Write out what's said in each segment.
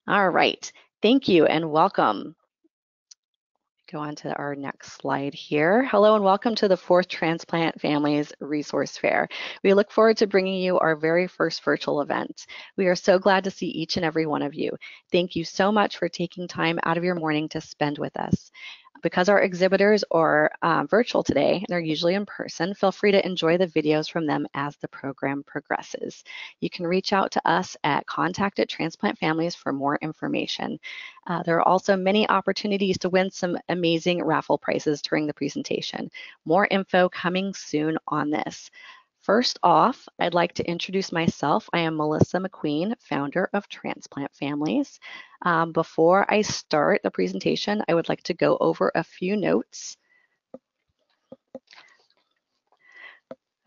All right, thank you and welcome. Go on to our next slide here. Hello and welcome to the 4th Transplant Families Resource Fair. We look forward to bringing you our very first virtual event. We are so glad to see each and every one of you. Thank you so much for taking time out of your morning to spend with us. Because our exhibitors are virtual today, and they're usually in person, feel free to enjoy the videos from them as the program progresses. You can reach out to us at contact@Transplant Families for more information. There are also many opportunities to win some amazing raffle prizes during the presentation. More info coming soon on this. First off, I'd like to introduce myself. I am Melissa McQueen, founder of Transplant Families. Before I start the presentation, I would like to go over a few notes.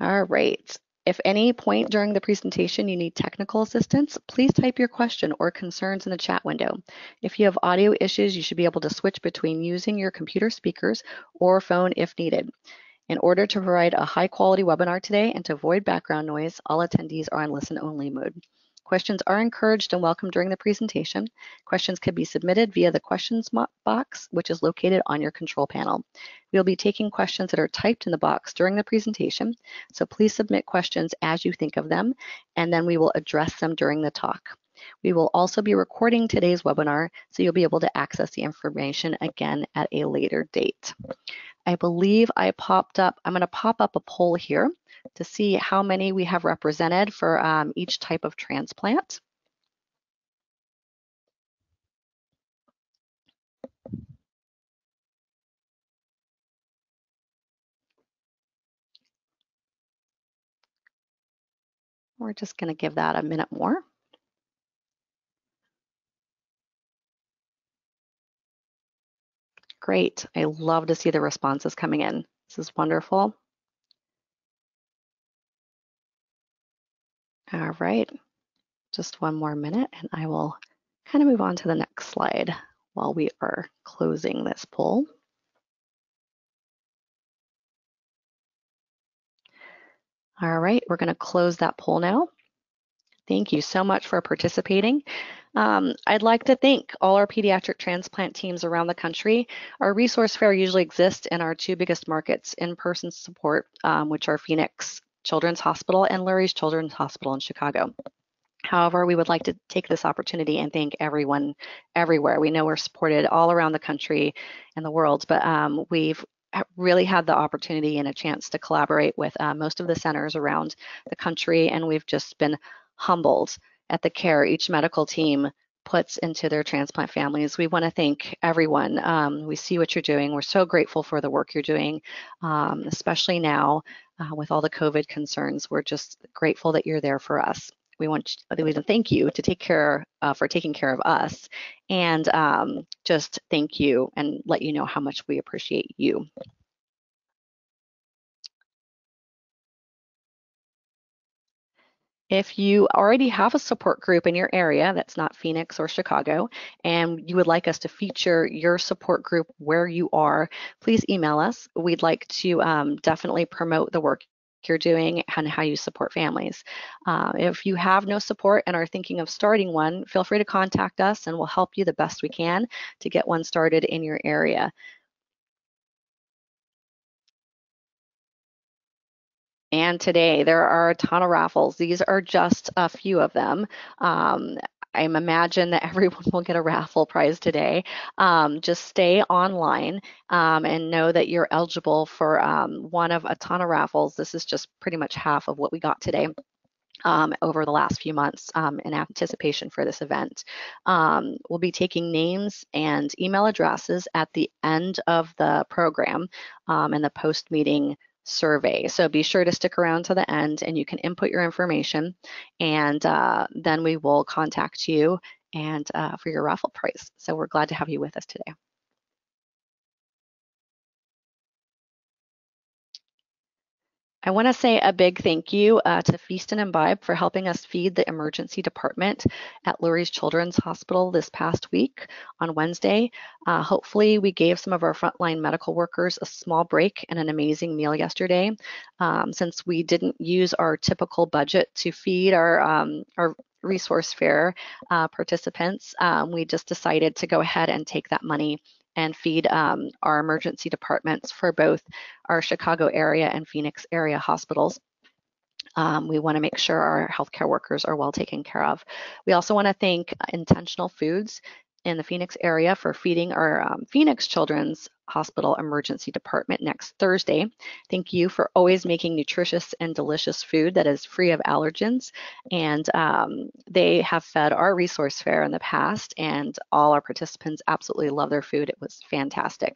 All right. If any point during the presentation you need technical assistance, please type your question or concerns in the chat window. If you have audio issues, you should be able to switch between using your computer speakers or phone if needed. In order to provide a high-quality webinar today and to avoid background noise, all attendees are on listen-only mode. Questions are encouraged and welcome during the presentation. Questions can be submitted via the questions box, which is located on your control panel. We'll be taking questions that are typed in the box during the presentation, so please submit questions as you think of them, and then we will address them during the talk. We will also be recording today's webinar, so you'll be able to access the information again at a later date. I believe I'm going to pop up a poll here to see how many we have represented for each type of transplant. We're just going to give that a minute more. Great. I love to see the responses coming in. This is wonderful. All right. Just one more minute and I will kind of move on to the next slide while we are closing this poll. All right, we're going to close that poll now. Thank you so much for participating. I'd like to thank all our pediatric transplant teams around the country. Our resource fair usually exists in our 2 biggest markets in-person support, which are Phoenix Children's Hospital and Lurie's Children's Hospital in Chicago. However, we would like to take this opportunity and thank everyone everywhere. We know we're supported all around the country and the world, but we've really had the opportunity and a chance to collaborate with most of the centers around the country, and we've just been humbled at the care each medical team puts into their transplant families. We want to thank everyone. We see what you're doing. We're so grateful for the work you're doing, especially now with all the COVID concerns. We're just grateful that you're there for us. We want to thank you to take care for taking care of us, and just thank you and let you know how much we appreciate you. If you already have a support group in your area that's not Phoenix or Chicago, and you would like us to feature your support group where you are, please email us. We'd like to definitely promote the work you're doing and how you support families. If you have no support and are thinking of starting one, feel free to contact us and we'll help you the best we can to get one started in your area. And today there are a ton of raffles. These are just a few of them. I imagine that everyone will get a raffle prize today. Just stay online and know that you're eligible for one of a ton of raffles. This is just pretty much half of what we got today. Over the last few months in anticipation for this event. We'll be taking names and email addresses at the end of the program and the post-meeting survey. So be sure to stick around to the end and you can input your information, and then we will contact you and for your raffle prize. So we're glad to have you with us today. I want to say a big thank you to Feast and Imbibe for helping us feed the emergency department at Lurie's Children's Hospital this past week on Wednesday. Hopefully we gave some of our frontline medical workers a small break and an amazing meal yesterday. Since we didn't use our typical budget to feed our resource fair participants, we just decided to go ahead and take that money and feed our emergency departments for both our Chicago area and Phoenix area hospitals. We want to make sure our healthcare workers are well taken care of. We also want to thank Intentional Foods in the Phoenix area for feeding our Phoenix Children's Hospital Emergency Department next Thursday. Thank you for always making nutritious and delicious food that is free of allergens. And they have fed our resource fair in the past, and all our participants absolutely love their food. It was fantastic.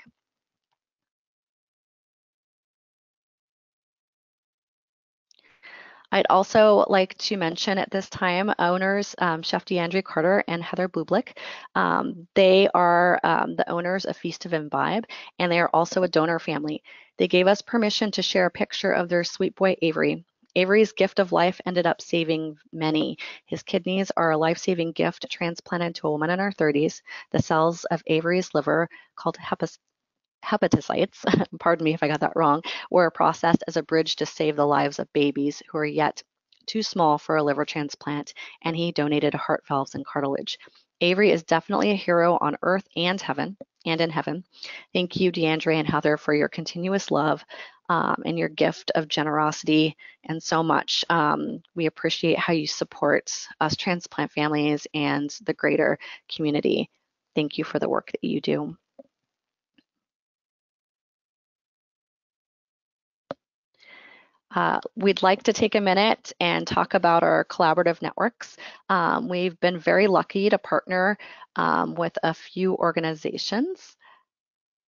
I'd also like to mention at this time owners, Chef DeAndre Carter and Heather Bublik. They are the owners of Feast of Imbibe, and they are also a donor family. They gave us permission to share a picture of their sweet boy, Avery. Avery's gift of life ended up saving many. His kidneys are a life-saving gift transplanted to a woman in her 30s. The cells of Avery's liver, called hepatocytes, pardon me if I got that wrong, were processed as a bridge to save the lives of babies who are yet too small for a liver transplant, and he donated heart valves and cartilage. Avery is definitely a hero on earth and in heaven. Thank you, DeAndre and Heather, for your continuous love and your gift of generosity and so much. We appreciate how you support us transplant families and the greater community. Thank you for the work that you do. We'd like to take a minute and talk about our collaborative networks. We've been very lucky to partner with a few organizations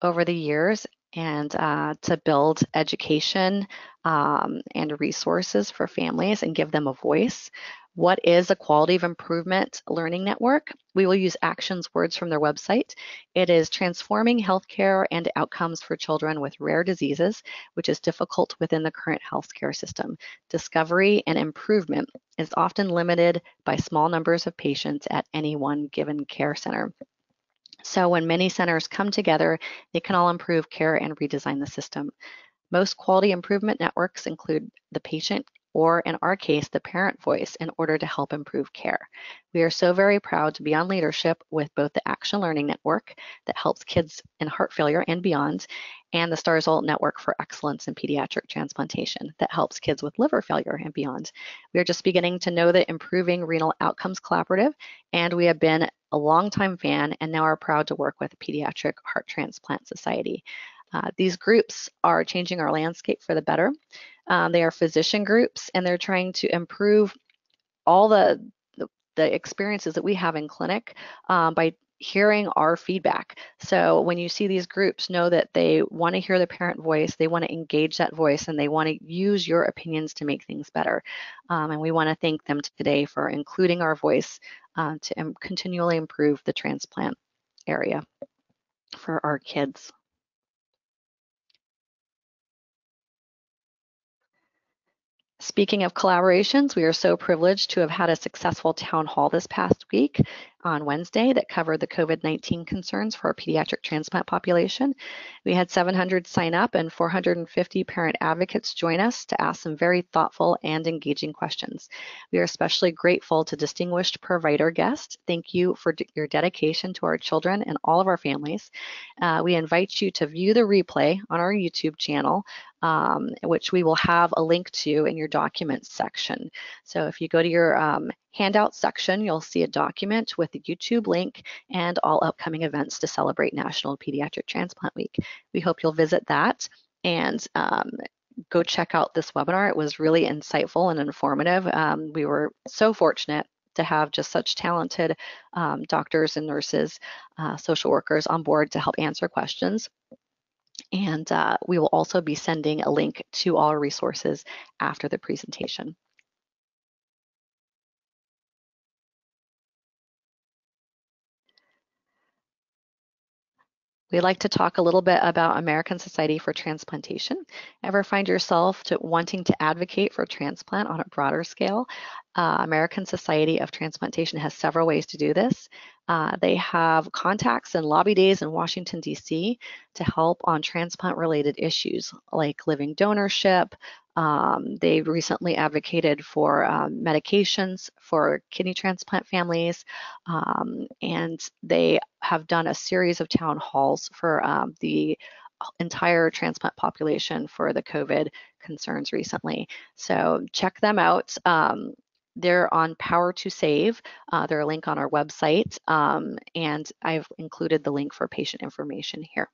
over the years and to build education and resources for families and give them a voice. What is a quality of improvement learning network? We will use Action's words from their website. It is transforming healthcare and outcomes for children with rare diseases, which is difficult within the current healthcare system. Discovery and improvement is often limited by small numbers of patients at any one given care center. So when many centers come together, they can all improve care and redesign the system. Most quality improvement networks include the patient, or in our case, the parent voice, in order to help improve care. We are so very proud to be on leadership with both the Action Learning Network that helps kids in heart failure and beyond, and the STARS-ULT Network for Excellence in Pediatric Transplantation that helps kids with liver failure and beyond. We are just beginning to know the Improving Renal Outcomes Collaborative, and we have been a longtime fan and now are proud to work with the Pediatric Heart Transplant Society. These groups are changing our landscape for the better. They are physician groups, and they're trying to improve all the experiences that we have in clinic by hearing our feedback. So when you see these groups, know that they want to hear the parent voice, they want to engage that voice, and they want to use your opinions to make things better. And we want to thank them today for including our voice to continually improve the transplant area for our kids. Speaking of collaborations, we are so privileged to have had a successful town hall this past week on Wednesday that covered the COVID-19 concerns for our pediatric transplant population. We had 700 sign up and 450 parent advocates join us to ask some very thoughtful and engaging questions. We are especially grateful to distinguished provider guests. Thank you for your dedication to our children and all of our families. We invite you to view the replay on our YouTube channel, which we will have a link to in your documents section. So if you go to your handout section, you'll see a document with the YouTube link and all upcoming events to celebrate National Pediatric Transplant Week. We hope you'll visit that and go check out this webinar. It was really insightful and informative. We were so fortunate to have just such talented doctors and nurses, social workers on board to help answer questions. And we will also be sending a link to all our resources after the presentation. We'd like to talk a little bit about American Society for Transplantation. Ever find yourself wanting to advocate for transplant on a broader scale? American Society of Transplantation has several ways to do this. They have contacts and lobby days in Washington, D.C. to help on transplant-related issues like living donorship, They recently advocated for medications for kidney transplant families, and they have done a series of town halls for the entire transplant population for the COVID concerns recently. So check them out. They're on Power to Save. They're a link on our website, and I've included the link for patient information here.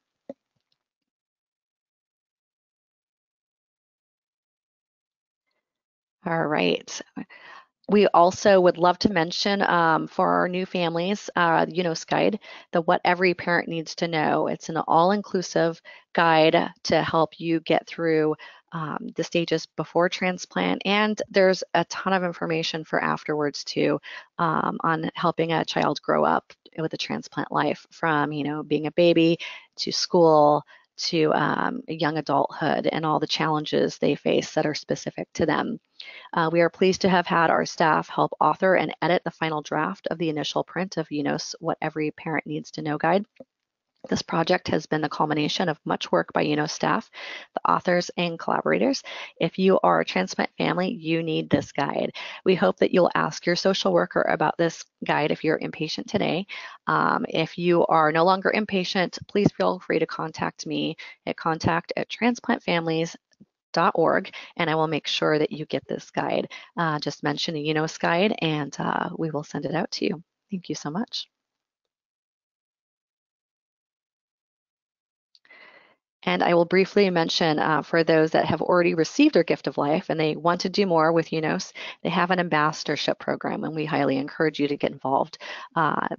All right. We also would love to mention for our new families, UNOS guide, the What Every Parent Needs to Know. It's an all-inclusive guide to help you get through the stages before transplant, and there's a ton of information for afterwards too, on helping a child grow up with a transplant life, from being a baby to school to young adulthood, and all the challenges they face that are specific to them. We are pleased to have had our staff help author and edit the final draft of the initial print of UNOS What Every Parent Needs to Know guide. This project has been the culmination of much work by UNOS staff, the authors, and collaborators. If you are a transplant family, you need this guide. We hope that you'll ask your social worker about this guide if you're inpatient today. If you are no longer inpatient, please feel free to contact me at contact@transplantfamilies.org, and I will make sure that you get this guide. Just mention a UNOS guide, and we will send it out to you. Thank you so much. And I will briefly mention for those that have already received their gift of life and they want to do more with UNOS, they have an ambassadorship program, and we highly encourage you to get involved.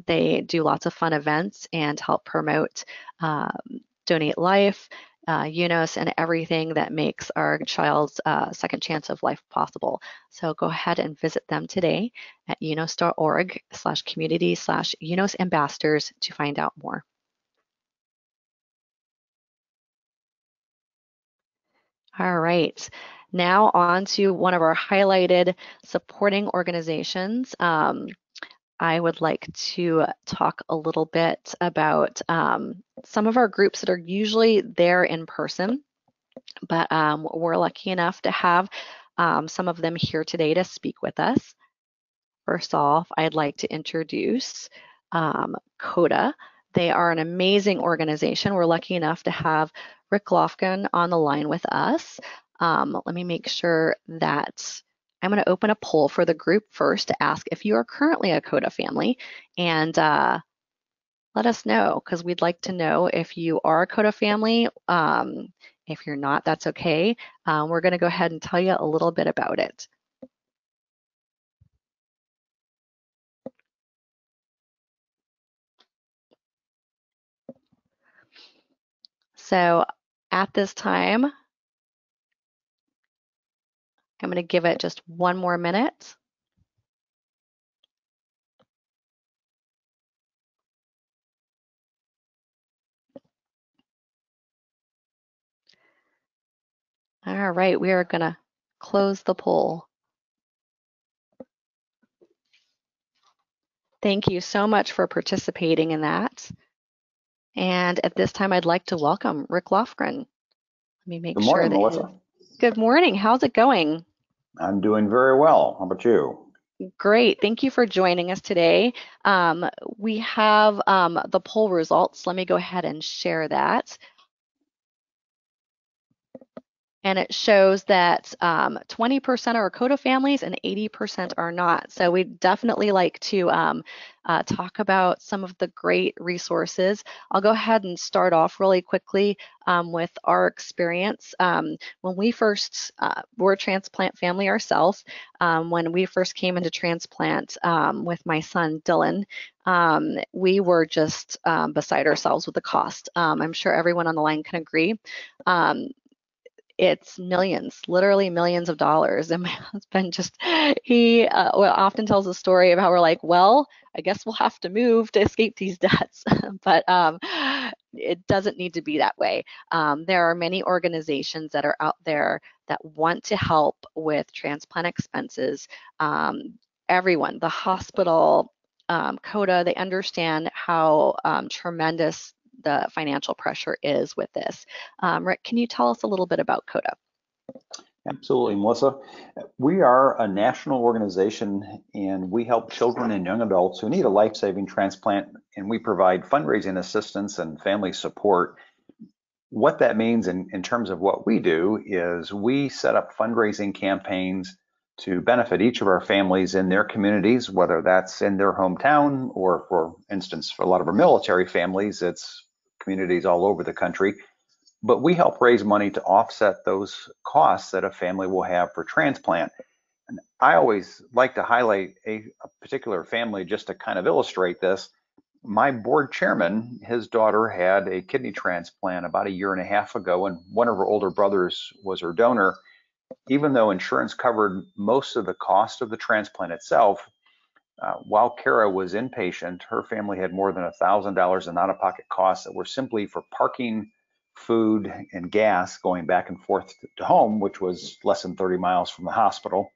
They do lots of fun events and help promote Donate Life, UNOS, and everything that makes our child's second chance of life possible. So go ahead and visit them today at unos.org/community/UNOS ambassadors to find out more. All right, now on to one of our highlighted supporting organizations. I would like to talk a little bit about some of our groups that are usually there in person, but we're lucky enough to have some of them here today to speak with us. First off, I'd like to introduce CODA. They are an amazing organization. We're lucky enough to have Rick Lofgren on the line with us. Let me make sure that I'm going to open a poll for the group first to ask if you are currently a CODA family, and let us know, because we'd like to know if you are a CODA family. If you're not, that's okay. We're going to go ahead and tell you a little bit about it. So at this time, I'm going to give it just one more minute. All right, we are going to close the poll. Thank you so much for participating in that. And at this time, I'd like to welcome Rick Lofgren. Let me make sure that. Good morning, Melissa. Good morning. How's it going? I'm doing very well. How about you? Great. Thank you for joining us today. We have the poll results. Let me go ahead and share that. And it shows that 20% are CODA families and 80% are not. So we'd definitely like to talk about some of the great resources. I'll go ahead and start off really quickly with our experience. When we first were a transplant family ourselves, when we first came into transplant with my son Dylan, we were just beside ourselves with the cost. I'm sure everyone on the line can agree. It's millions, literally millions of dollars. And my husband he often tells a story of how we're like, well, I guess we'll have to move to escape these debts. But it doesn't need to be that way. There are many organizations that are out there that want to help with transplant expenses. Everyone, the hospital, CODA, they understand how tremendous the financial pressure is with this. Rick, can you tell us a little bit about CODA? Absolutely, Melissa. We are a national organization and we help children and young adults who need a life-saving transplant, and we provide fundraising assistance and family support. What that means in terms of what we do is we set up fundraising campaigns to benefit each of our families in their communities, whether that's in their hometown or, for instance, for a lot of our military families, it's communities all over the country. But we help raise money to offset those costs that a family will have for transplant. And I always like to highlight a particular family just to kind of illustrate this. My board chairman, his daughter had a kidney transplant about a year and a half ago, and one of her older brothers was her donor. Even though insurance covered most of the cost of the transplant itself, while Kara was inpatient, her family had more than $1,000 in out-of-pocket costs that were simply for parking, food, and gas going back and forth to home, which was less than 30 miles from the hospital.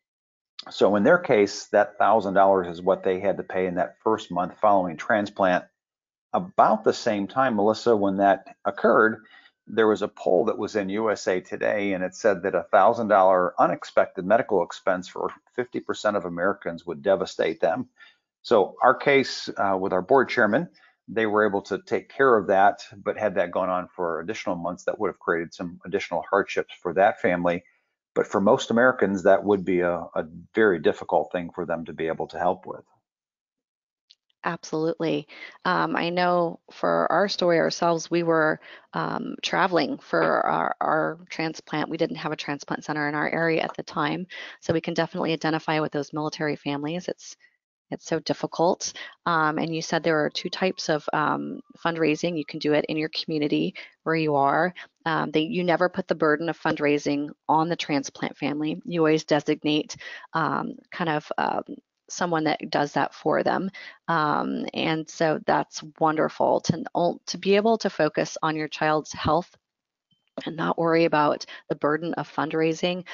So in their case, that $1,000 is what they had to pay in that first month following transplant. About the same time, Melissa, when that occurred, there was a poll that was in USA Today, and it said that $1,000 unexpected medical expense for 50% of Americans would devastate them. So our case with our board chairman, they were able to take care of that, but had that gone on for additional months, that would have created some additional hardships for that family. But for most Americans, that would be a very difficult thing for them to be able to help with. Absolutely. I know for our story ourselves, we were traveling for our transplant. We didn't have a transplant center in our area at the time, so we can definitely identify with those military families. It's so difficult. And you said there are two types of fundraising. You can do it in your community where you are. You never put the burden of fundraising on the transplant family. You always designate kind of someone that does that for them. And so that's wonderful to be able to focus on your child's health and not worry about the burden of fundraising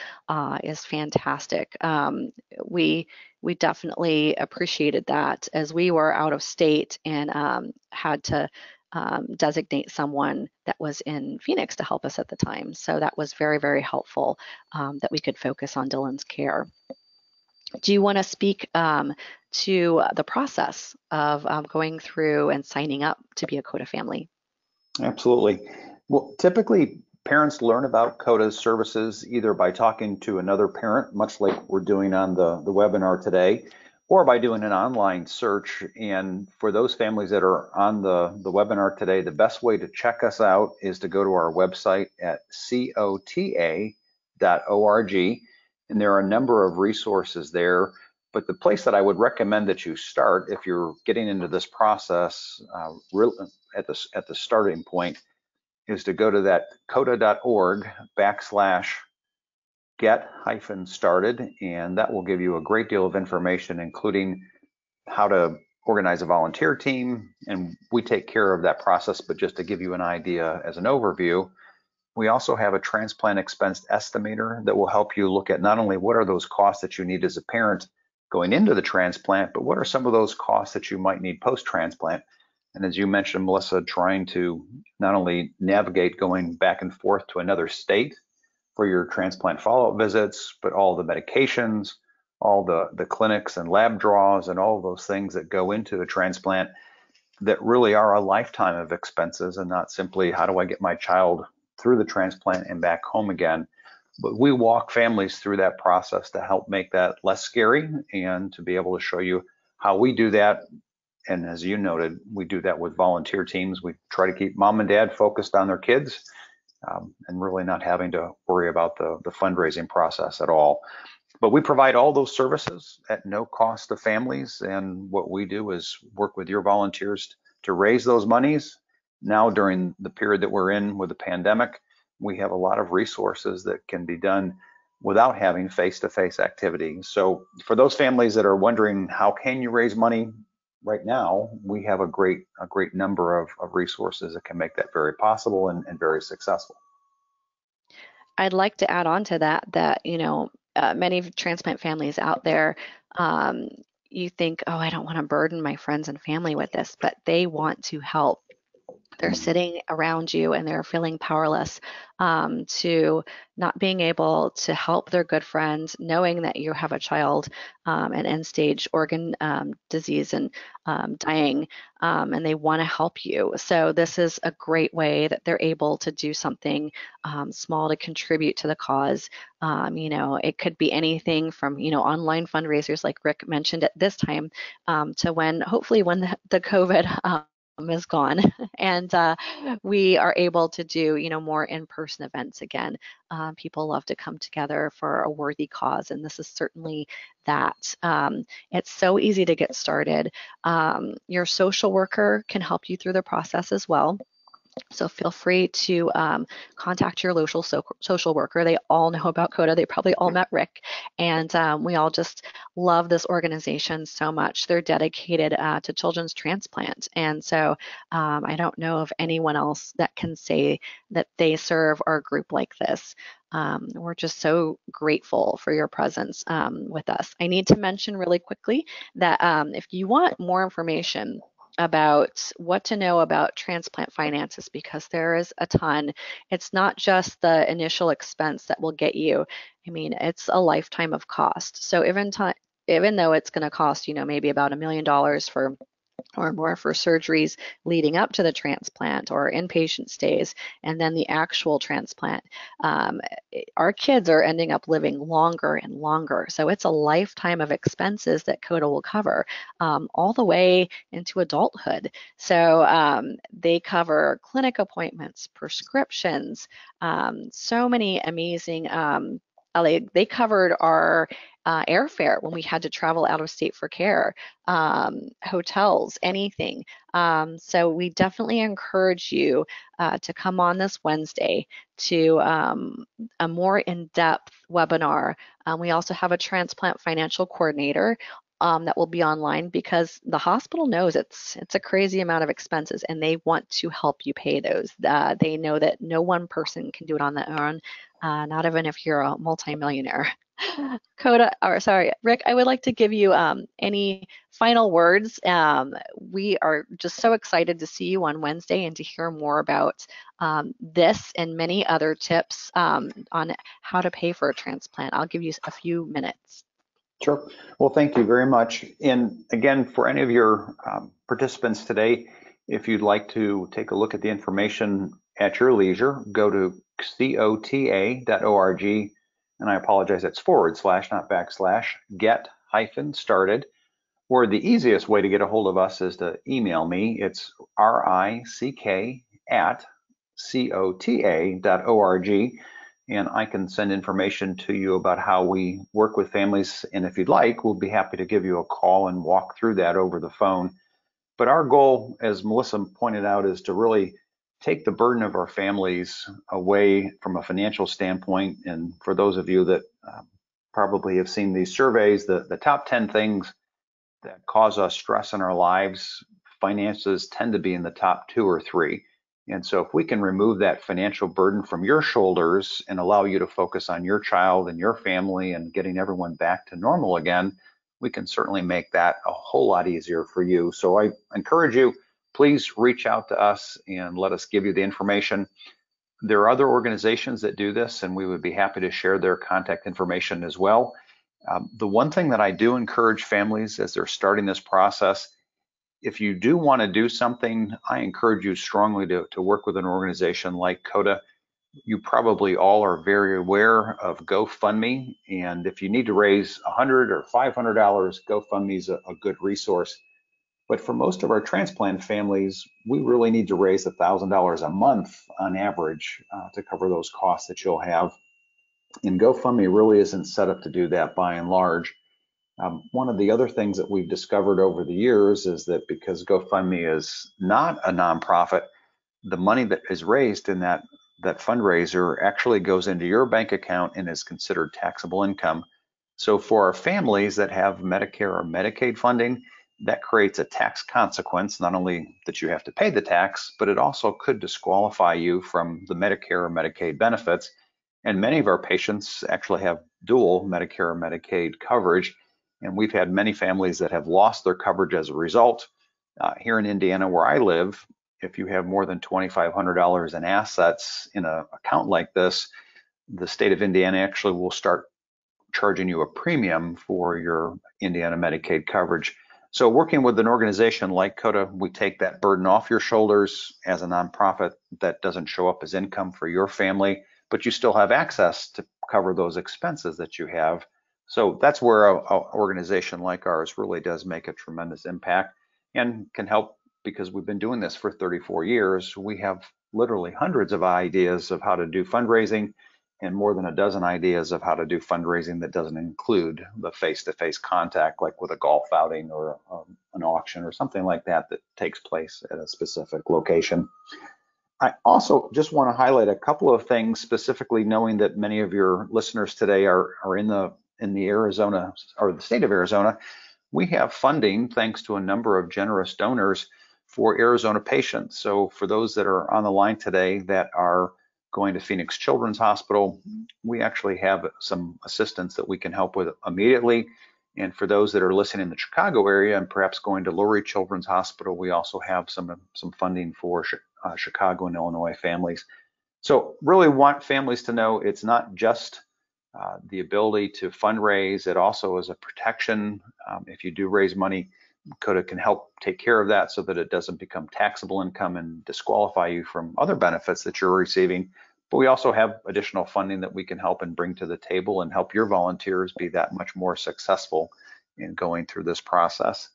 is fantastic. We definitely appreciated that as we were out of state and had to designate someone that was in Phoenix to help us at the time. So that was very, very helpful that we could focus on Dylan's care. Do you want to speak to the process of going through and signing up to be a CODA family? Absolutely. Well, typically parents learn about CODA's services either by talking to another parent, much like we're doing on the webinar today, or by doing an online search. And for those families that are on the webinar today, the best way to check us out is to go to our website at cota.org. And there are a number of resources there. But the place that I would recommend that you start if you're getting into this process at the starting point is to go to that cota.org/get-started, and that will give you a great deal of information, including how to organize a volunteer team. And we take care of that process, but just to give you an idea as an overview, we also have a transplant expense estimator that will help you look at not only what are those costs that you need as a parent going into the transplant, but what are some of those costs that you might need post-transplant. And as you mentioned, Melissa, trying to not only navigate going back and forth to another state for your transplant follow-up visits, but all the medications, all the clinics and lab draws, and all of those things that go into the transplant that really are a lifetime of expenses and not simply how do I get my child through the transplant and back home again. But we walk families through that process to help make that less scary and to be able to show you how we do that. And as you noted, we do that with volunteer teams. We try to keep mom and dad focused on their kids and really not having to worry about the fundraising process at all. But we provide all those services at no cost to families. And what we do is work with your volunteers to raise those monies. Now, during the period that we're in with the pandemic, we have a lot of resources that can be done without having face-to-face activity. So for those families that are wondering, how can you raise money right now, we have a great number of resources that can make that very possible and very successful. I'd like to add on to that many transplant families out there, um, you think, oh, I don't want to burden my friends and family with this, but they want to help. they're sitting around you and they're feeling powerless, to not being able to help their good friend, knowing that you have a child, an end stage organ disease and dying, and they want to help you. So this is a great way that they're able to do something small to contribute to the cause. It could be anything from, online fundraisers like Rick mentioned at this time, to when, hopefully when the COVID is gone and we are able to do, more in-person events again. People love to come together for a worthy cause, and this is certainly that. It's so easy to get started. Your social worker can help you through the process as well. So feel free to contact your local social worker. They all know about CODA. They probably all met Rick. And we all just love this organization so much. They're dedicated to children's transplant. And so I don't know of anyone else that can say that they serve our group like this. We're just so grateful for your presence with us. I need to mention really quickly that if you want more information about what to know about transplant finances, because there is a ton. It's not just the initial expense that will get you. I mean, it's a lifetime of cost. So even though it's going to cost, maybe about $1 million for or more for surgeries leading up to the transplant or inpatient stays, and then the actual transplant. Um, our kids are ending up living longer and longer. So it's a lifetime of expenses that CODA will cover, all the way into adulthood. So they cover clinic appointments, prescriptions, so many amazing. They covered our airfare when we had to travel out of state for care, hotels, anything. So we definitely encourage you to come on this Wednesday to a more in-depth webinar. We also have a transplant financial coordinator that will be online, because the hospital knows it's a crazy amount of expenses and they want to help you pay those. They know that no one person can do it on their own, not even if you're a multimillionaire. Rick, I would like to give you any final words. We are just so excited to see you on Wednesday and to hear more about this and many other tips on how to pay for a transplant. I'll give you a few minutes. Sure. Well, thank you very much. And again, for any of your participants today, if you'd like to take a look at the information at your leisure, go to cota.org, and I apologize, it's / not / get-started, or the easiest way to get a hold of us is to email me. It's rick@cota.org, and I can send information to you about how we work with families. And if you'd like, we'll be happy to give you a call and walk through that over the phone. But our goal, as Melissa pointed out, is to really take the burden of our families away from a financial standpoint. And for those of you that probably have seen these surveys, the top 10 things that cause us stress in our lives, finances tend to be in the top 2 or 3. And so if we can remove that financial burden from your shoulders and allow you to focus on your child and your family and getting everyone back to normal again, we can certainly make that a whole lot easier for you. So I encourage you, please reach out to us and let us give you the information. There are other organizations that do this, and we would be happy to share their contact information as well. The one thing that I do encourage families as they're starting this process, if you do want to do something, I encourage you strongly to work with an organization like CODA. You probably all are very aware of GoFundMe, and if you need to raise $100 or $500, GoFundMe is a good resource. But for most of our transplant families, we really need to raise $1,000 a month on average to cover those costs that you'll have. And GoFundMe really isn't set up to do that by and large. One of the other things that we've discovered over the years is that because GoFundMe is not a nonprofit, the money that is raised in that fundraiser actually goes into your bank account and is considered taxable income. So for our families that have Medicare or Medicaid funding, that creates a tax consequence, not only that you have to pay the tax, but it also could disqualify you from the Medicare or Medicaid benefits. And many of our patients actually have dual Medicare or Medicaid coverage. And we've had many families that have lost their coverage as a result. Here in Indiana, where I live, if you have more than $2,500 in assets in an account like this, the state of Indiana actually will start charging you a premium for your Indiana Medicaid coverage. So working with an organization like CODA, we take that burden off your shoulders as a nonprofit that doesn't show up as income for your family, but you still have access to cover those expenses that you have. So that's where an organization like ours really does make a tremendous impact and can help, because we've been doing this for 34 years. We have literally hundreds of ideas of how to do fundraising and more than a dozen ideas of how to do fundraising that doesn't include the face-to-face contact, like with a golf outing or an auction or something like that that takes place at a specific location. I also just want to highlight a couple of things, specifically knowing that many of your listeners today are in the Arizona or the state of Arizona. We have funding thanks to a number of generous donors for Arizona patients. So for those that are on the line today that are going to Phoenix Children's Hospital, we actually have some assistance that we can help with immediately. And for those that are listening in the Chicago area and perhaps going to Lurie Children's Hospital, we also have some funding for Chicago and Illinois families. So really want families to know it's not just the ability to fundraise, it also is a protection. If you do raise money, CODA can help take care of that so that it doesn't become taxable income and disqualify you from other benefits that you're receiving. But we also have additional funding that we can help and bring to the table and help your volunteers be that much more successful in going through this process.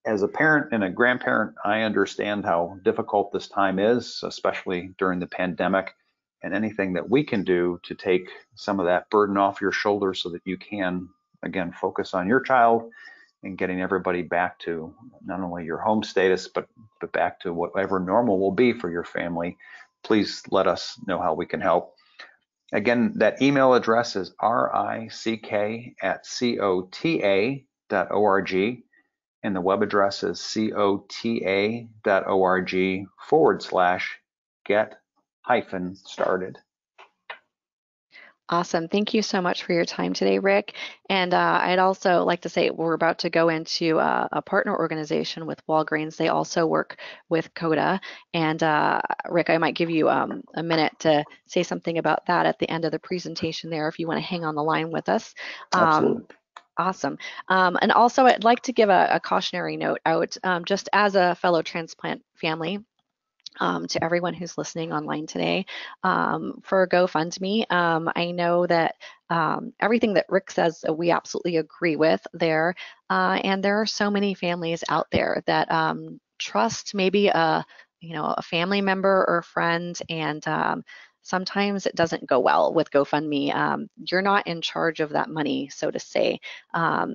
As a parent and a grandparent, I understand how difficult this time is, especially during the pandemic, and anything that we can do to take some of that burden off your shoulders so that you can, again, focus on your child and getting everybody back to not only your home status, but back to whatever normal will be for your family. Please let us know how we can help. Again, that email address is rick@cota.org. And the web address is cota.org/get-started. Awesome. Thank you so much for your time today, Rick. And I'd also like to say we're about to go into a partner organization with Walgreens. They also work with CODA. And Rick, I might give you a minute to say something about that at the end of the presentation there if you want to hang on the line with us. Absolutely. Awesome. And also, I'd like to give a cautionary note out just as a fellow transplant family. To everyone who's listening online today for GoFundMe. I know that everything that Rick says we absolutely agree with there, and there are so many families out there that trust maybe a family member or friend, and sometimes it doesn't go well with GoFundMe. You're not in charge of that money, so to say.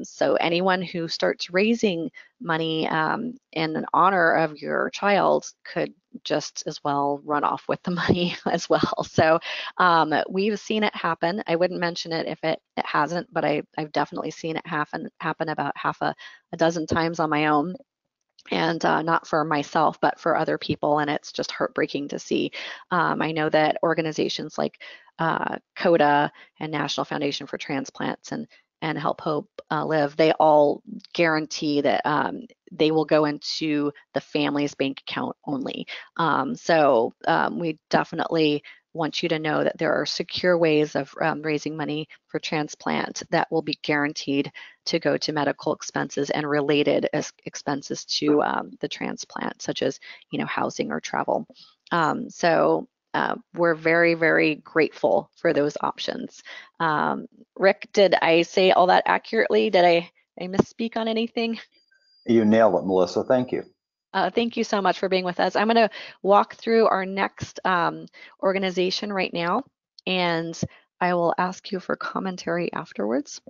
So anyone who starts raising money in honor of your child could just as well run off with the money as well. So we've seen it happen. I wouldn't mention it if it hasn't, but I've definitely seen it happen about half a dozen times on my own. And not for myself, but for other people. And it's just heartbreaking to see. I know that organizations like CODA and National Foundation for Transplants and Help Hope Live, they all guarantee that they will go into the family's bank account only. So we definitely want you to know that there are secure ways of raising money for transplant that will be guaranteed to go to medical expenses and related expenses to the transplant, such as housing or travel. So we're very, very grateful for those options. Rick, did I say all that accurately? Did I misspeak on anything? You nailed it, Melissa. Thank you. Thank you so much for being with us. I'm going to walk through our next organization right now, and I will ask you for commentary afterwards.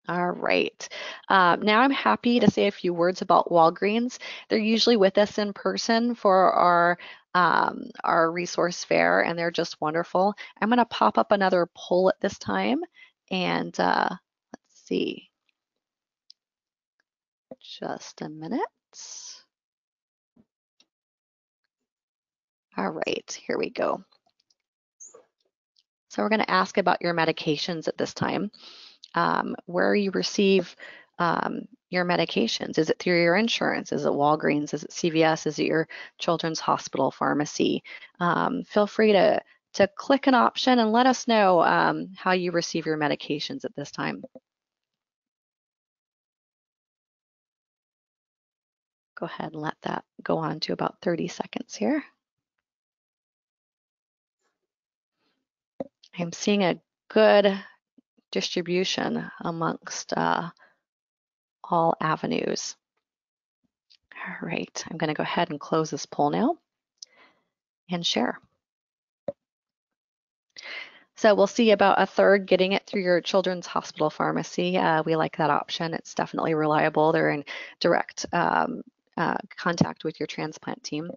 All right. Now I'm happy to say a few words about Walgreens. They're usually with us in person for our resource fair, and they're just wonderful. I'm going to pop up another poll at this time, and let's see. Just a minute. All right, here we go. So we're going to ask about your medications at this time. Where you receive your medications? Is it through your insurance? Is it Walgreens? Is it CVS? Is it your children's hospital pharmacy? Feel free to click an option and let us know how you receive your medications at this time. Go ahead and let that go on to about 30 seconds here. I'm seeing a good distribution amongst all avenues. All right, I'm going to go ahead and close this poll now and share. So we'll see about a third getting it through your children's hospital pharmacy. We like that option. It's definitely reliable. They're in direct contact with your transplant team.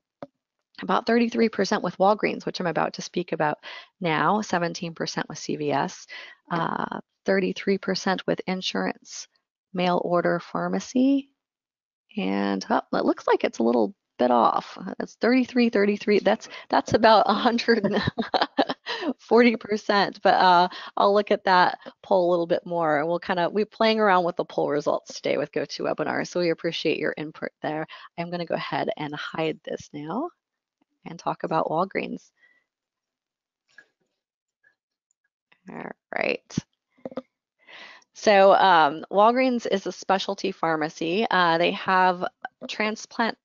About 33% with Walgreens, which I'm about to speak about now, 17% with CVS, 33% with insurance, mail order pharmacy, and it looks like it's a little bit off. It's 33. That's about 140%, but I'll look at that poll a little bit more, and we're playing around with the poll results today with GoToWebinar, so we appreciate your input there. I'm going to go ahead and hide this now and talk about Walgreens. All right. So Walgreens is a specialty pharmacy. They have transplant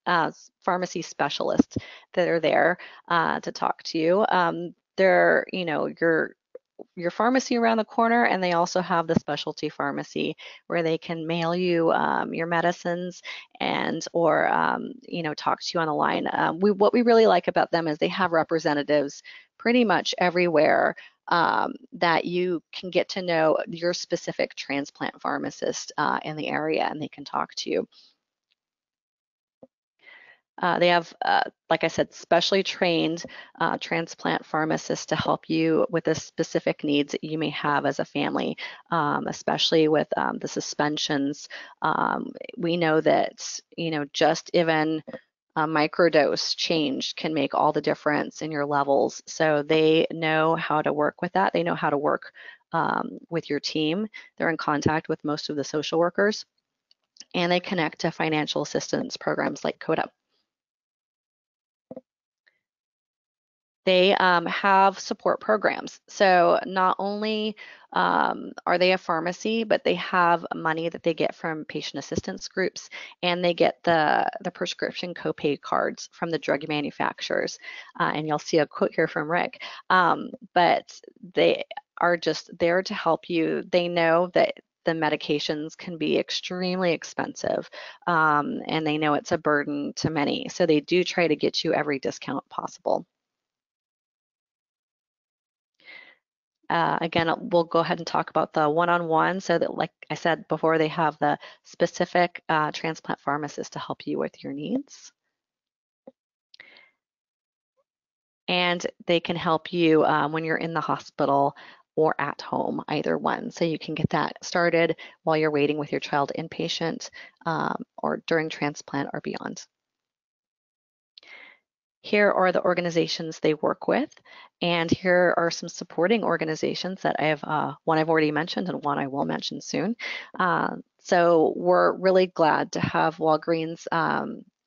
pharmacy specialists that are there to talk to you. They're, your pharmacy around the corner, and they also have the specialty pharmacy where they can mail you your medicines or talk to you on the line. What we really like about them is they have representatives pretty much everywhere that you can get to know your specific transplant pharmacist in the area, and they can talk to you. They have, like I said, specially trained transplant pharmacists to help you with the specific needs that you may have as a family, especially with the suspensions. We know that, just even a microdose change can make all the difference in your levels. So they know how to work with that. They know how to work with your team. They're in contact with most of the social workers, and they connect to financial assistance programs like CODA. They have support programs. So not only are they a pharmacy, but they have money that they get from patient assistance groups, and they get the prescription copay cards from the drug manufacturers. And you'll see a quote here from Rick. But they are just there to help you. They know that the medications can be extremely expensive, and they know it's a burden to many. So they do try to get you every discount possible. Again, we'll go ahead and talk about the one-on-one, so that, like I said before, they have the specific transplant pharmacist to help you with your needs. And they can help you when you're in the hospital or at home, either one. So you can get that started while you're waiting with your child inpatient or during transplant or beyond. Here are the organizations they work with, and here are some supporting organizations that one I've already mentioned and one I will mention soon. So we're really glad to have Walgreens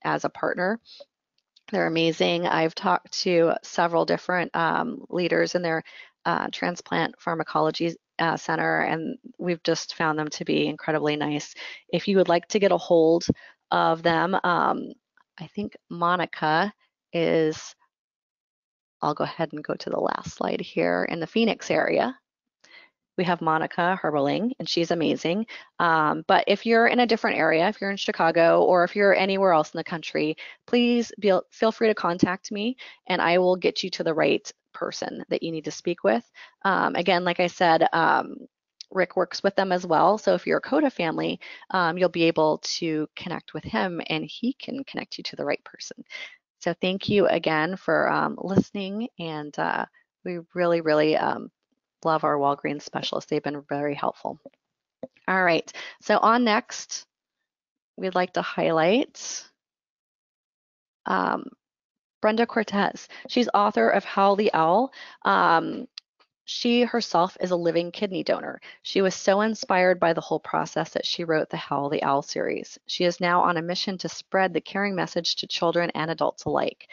as a partner. They're amazing. I've talked to several different leaders in their transplant pharmacology center, and we've just found them to be incredibly nice. If you would like to get a hold of them, I think Monica is, I'll go ahead and go to the last slide here, in the Phoenix area. We have Monica Herbeling, and she's amazing. But if you're in a different area, if you're in Chicago or if you're anywhere else in the country, please feel free to contact me, and I will get you to the right person that you need to speak with. Again, like I said, Rick works with them as well. So if you're a CODA family, you'll be able to connect with him, and he can connect you to the right person. So thank you again for listening, and we really, really love our Walgreens specialists. They've been very helpful. All right, so on next, we'd like to highlight Brenda Cortez. She's author of Howl the Owl. She herself is a living kidney donor. She was so inspired by the whole process that she wrote the Howl the Owl series. She is now on a mission to spread the caring message to children and adults alike.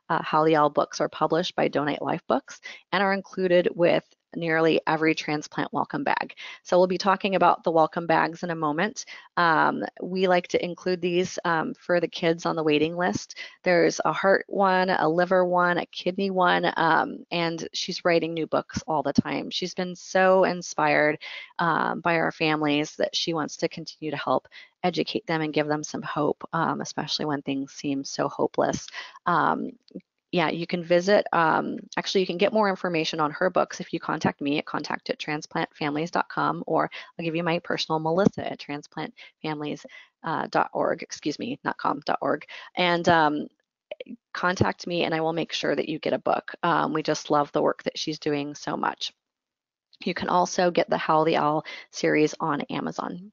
Howl the Owl books are published by Donate Life Books and are included with nearly every transplant welcome bag. So we'll be talking about the welcome bags in a moment. We like to include these for the kids on the waiting list. There's a heart one, a liver one, a kidney one, and she's writing new books all the time. She's been so inspired by our families that she wants to continue to help educate them and give them some hope, especially when things seem so hopeless. Um, yeah, you can visit, actually, you can get more information on her books if you contact me at contact@transplantfamilies.com, or I'll give you my personal Melissa at transplantfamilies.org, excuse me, not com.org. And contact me and I will make sure that you get a book. We just love the work that she's doing so much. You can also get the Howl the Owl series on Amazon.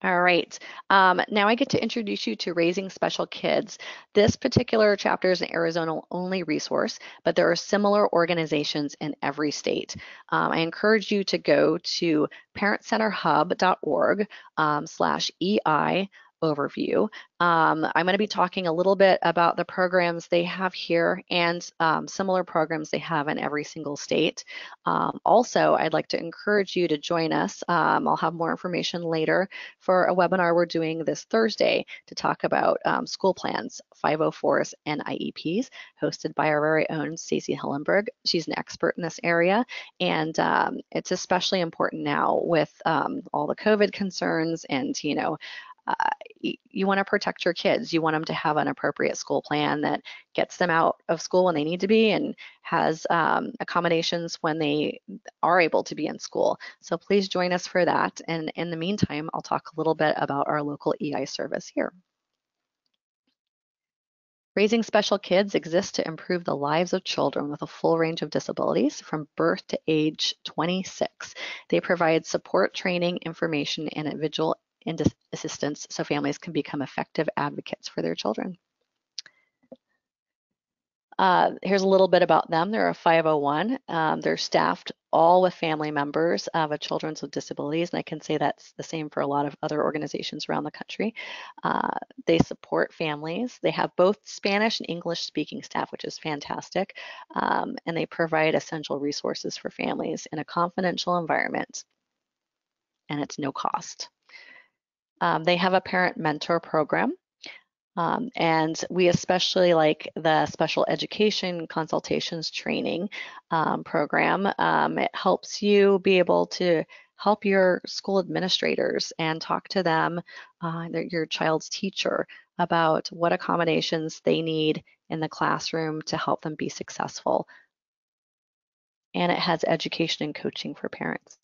All right. Now I get to introduce you to Raising Special Kids. This particular chapter is an Arizona-only resource, but there are similar organizations in every state. I encourage you to go to parentcenterhub.org/EI overview. I'm going to be talking a little bit about the programs they have here and similar programs they have in every single state. Also, I'd like to encourage you to join us. I'll have more information later for a webinar we're doing this Thursday to talk about school plans, 504s, and IEPs, hosted by our very own Stacey Hillenberg. She's an expert in this area, and it's especially important now with all the COVID concerns and, uh, you want to protect your kids. You want them to have an appropriate school plan that gets them out of school when they need to be and has accommodations when they are able to be in school. So please join us for that. And in the meantime, I'll talk a little bit about our local EI service here. Raising Special Kids exists to improve the lives of children with a full range of disabilities from birth to age 26. They provide support, training, information, and individual assistance so families can become effective advocates for their children. Here's a little bit about them. They're a 501. They're staffed all with family members of children with disabilities, and I can say that's the same for a lot of other organizations around the country. They support families. They have both Spanish and English speaking staff, which is fantastic, and they provide essential resources for families in a confidential environment, and it's no cost. They have a parent mentor program. And we especially like the special education consultations training program. It helps you be able to help your school administrators and talk to them, your child's teacher, about what accommodations they need in the classroom to help them be successful. And it has education and coaching for parents.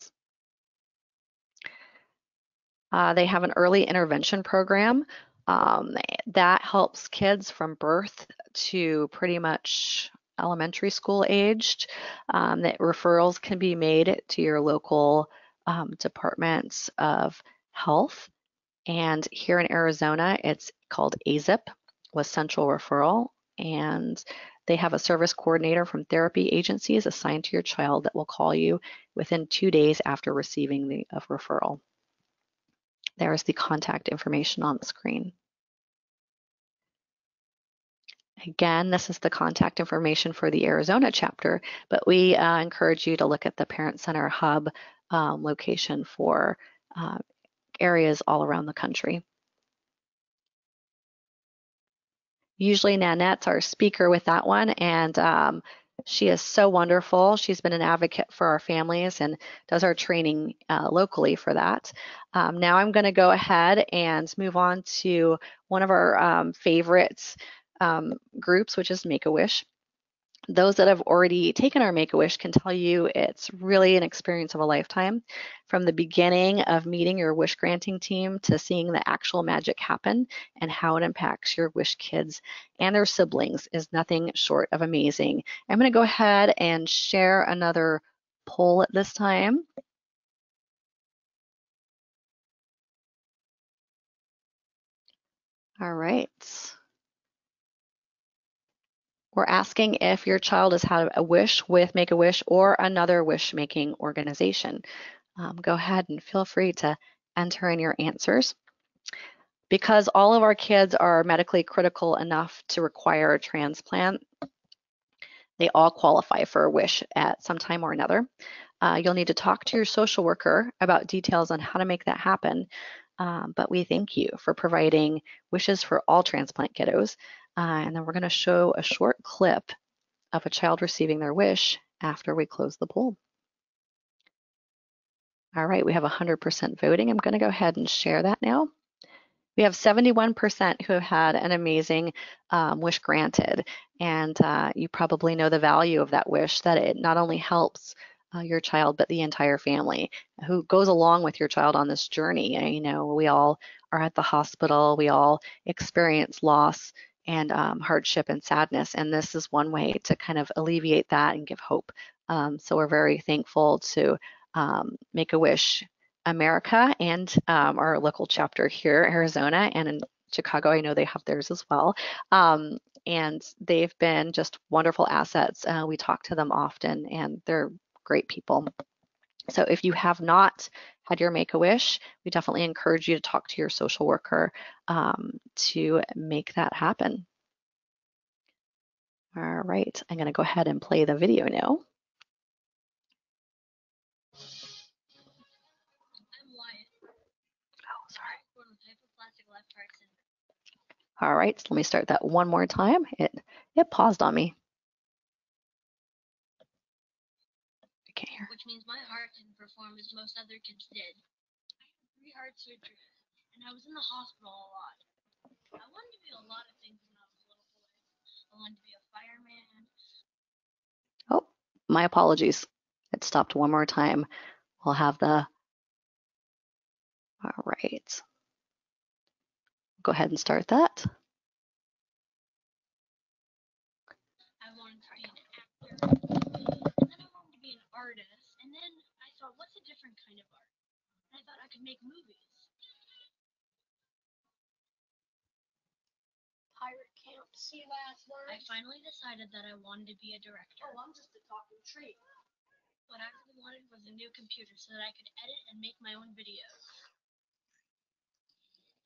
They have an early intervention program that helps kids from birth to pretty much elementary school aged. That referrals can be made to your local departments of health. And here in Arizona, it's called AZIP, with central referral. And they have a service coordinator from therapy agencies assigned to your child that will call you within 2 days after receiving the referral. There's the contact information on the screen. Again, this is the contact information for the Arizona chapter, but we encourage you to look at the Parent Center Hub location for areas all around the country. Usually Nanette's our speaker with that one, and she is so wonderful. She's been an advocate for our families and does our training locally for that. Now I'm going to go ahead and move on to one of our favorites groups, which is Make-A-Wish. Those that have already taken our Make-A-Wish can tell you it's really an experience of a lifetime. From the beginning of meeting your wish granting team to seeing the actual magic happen and how it impacts your wish kids and their siblings is nothing short of amazing. I'm going to go ahead and share another poll at this time. All right. We're asking if your child has had a wish with Make-A-Wish or another wish-making organization. Go ahead and feel free to enter in your answers. Because all of our kids are medically critical enough to require a transplant, they all qualify for a wish at some time or another. You'll need to talk to your social worker about details on how to make that happen. But we thank you for providing wishes for all transplant kiddos. And then we're going to show a short clip of a child receiving their wish after we close the poll. All right, we have 100% voting. I'm going to go ahead and share that now. We have 71% who have had an amazing wish granted, and you probably know the value of that wish, that it not only helps your child, but the entire family who goes along with your child on this journey. And, you know, we all are at the hospital, we all experience loss and hardship and sadness, and this is one way to kind of alleviate that and give hope. So we're very thankful to Make-A-Wish America and our local chapter here, Arizona, and in Chicago, I know they have theirs as well. And they've been just wonderful assets. We talk to them often, and they're great people. So if you have not had your Make-A-Wish, we definitely encourage you to talk to your social worker to make that happen. All right, I'm going to go ahead and play the video now. All right, so let me start that one more time. It paused on me. I can't hear. Which means my heart didn't perform as most other kids did. I had 3 heart surgeries, and I was in the hospital a lot. I wanted to be a lot of things when I was a little boy. I wanted to be a fireman. Oh, my apologies. It stopped one more time. We'll have the, all right. Go ahead and start that. I wanted to be an actor, and then I wanted to be an artist, and then I thought, what's a different kind of art? And I thought I could make movies. Pirate camp, sea last words. I finally decided that I wanted to be a director. Oh, I'm just a talking tree. What I really wanted was a new computer so that I could edit and make my own videos.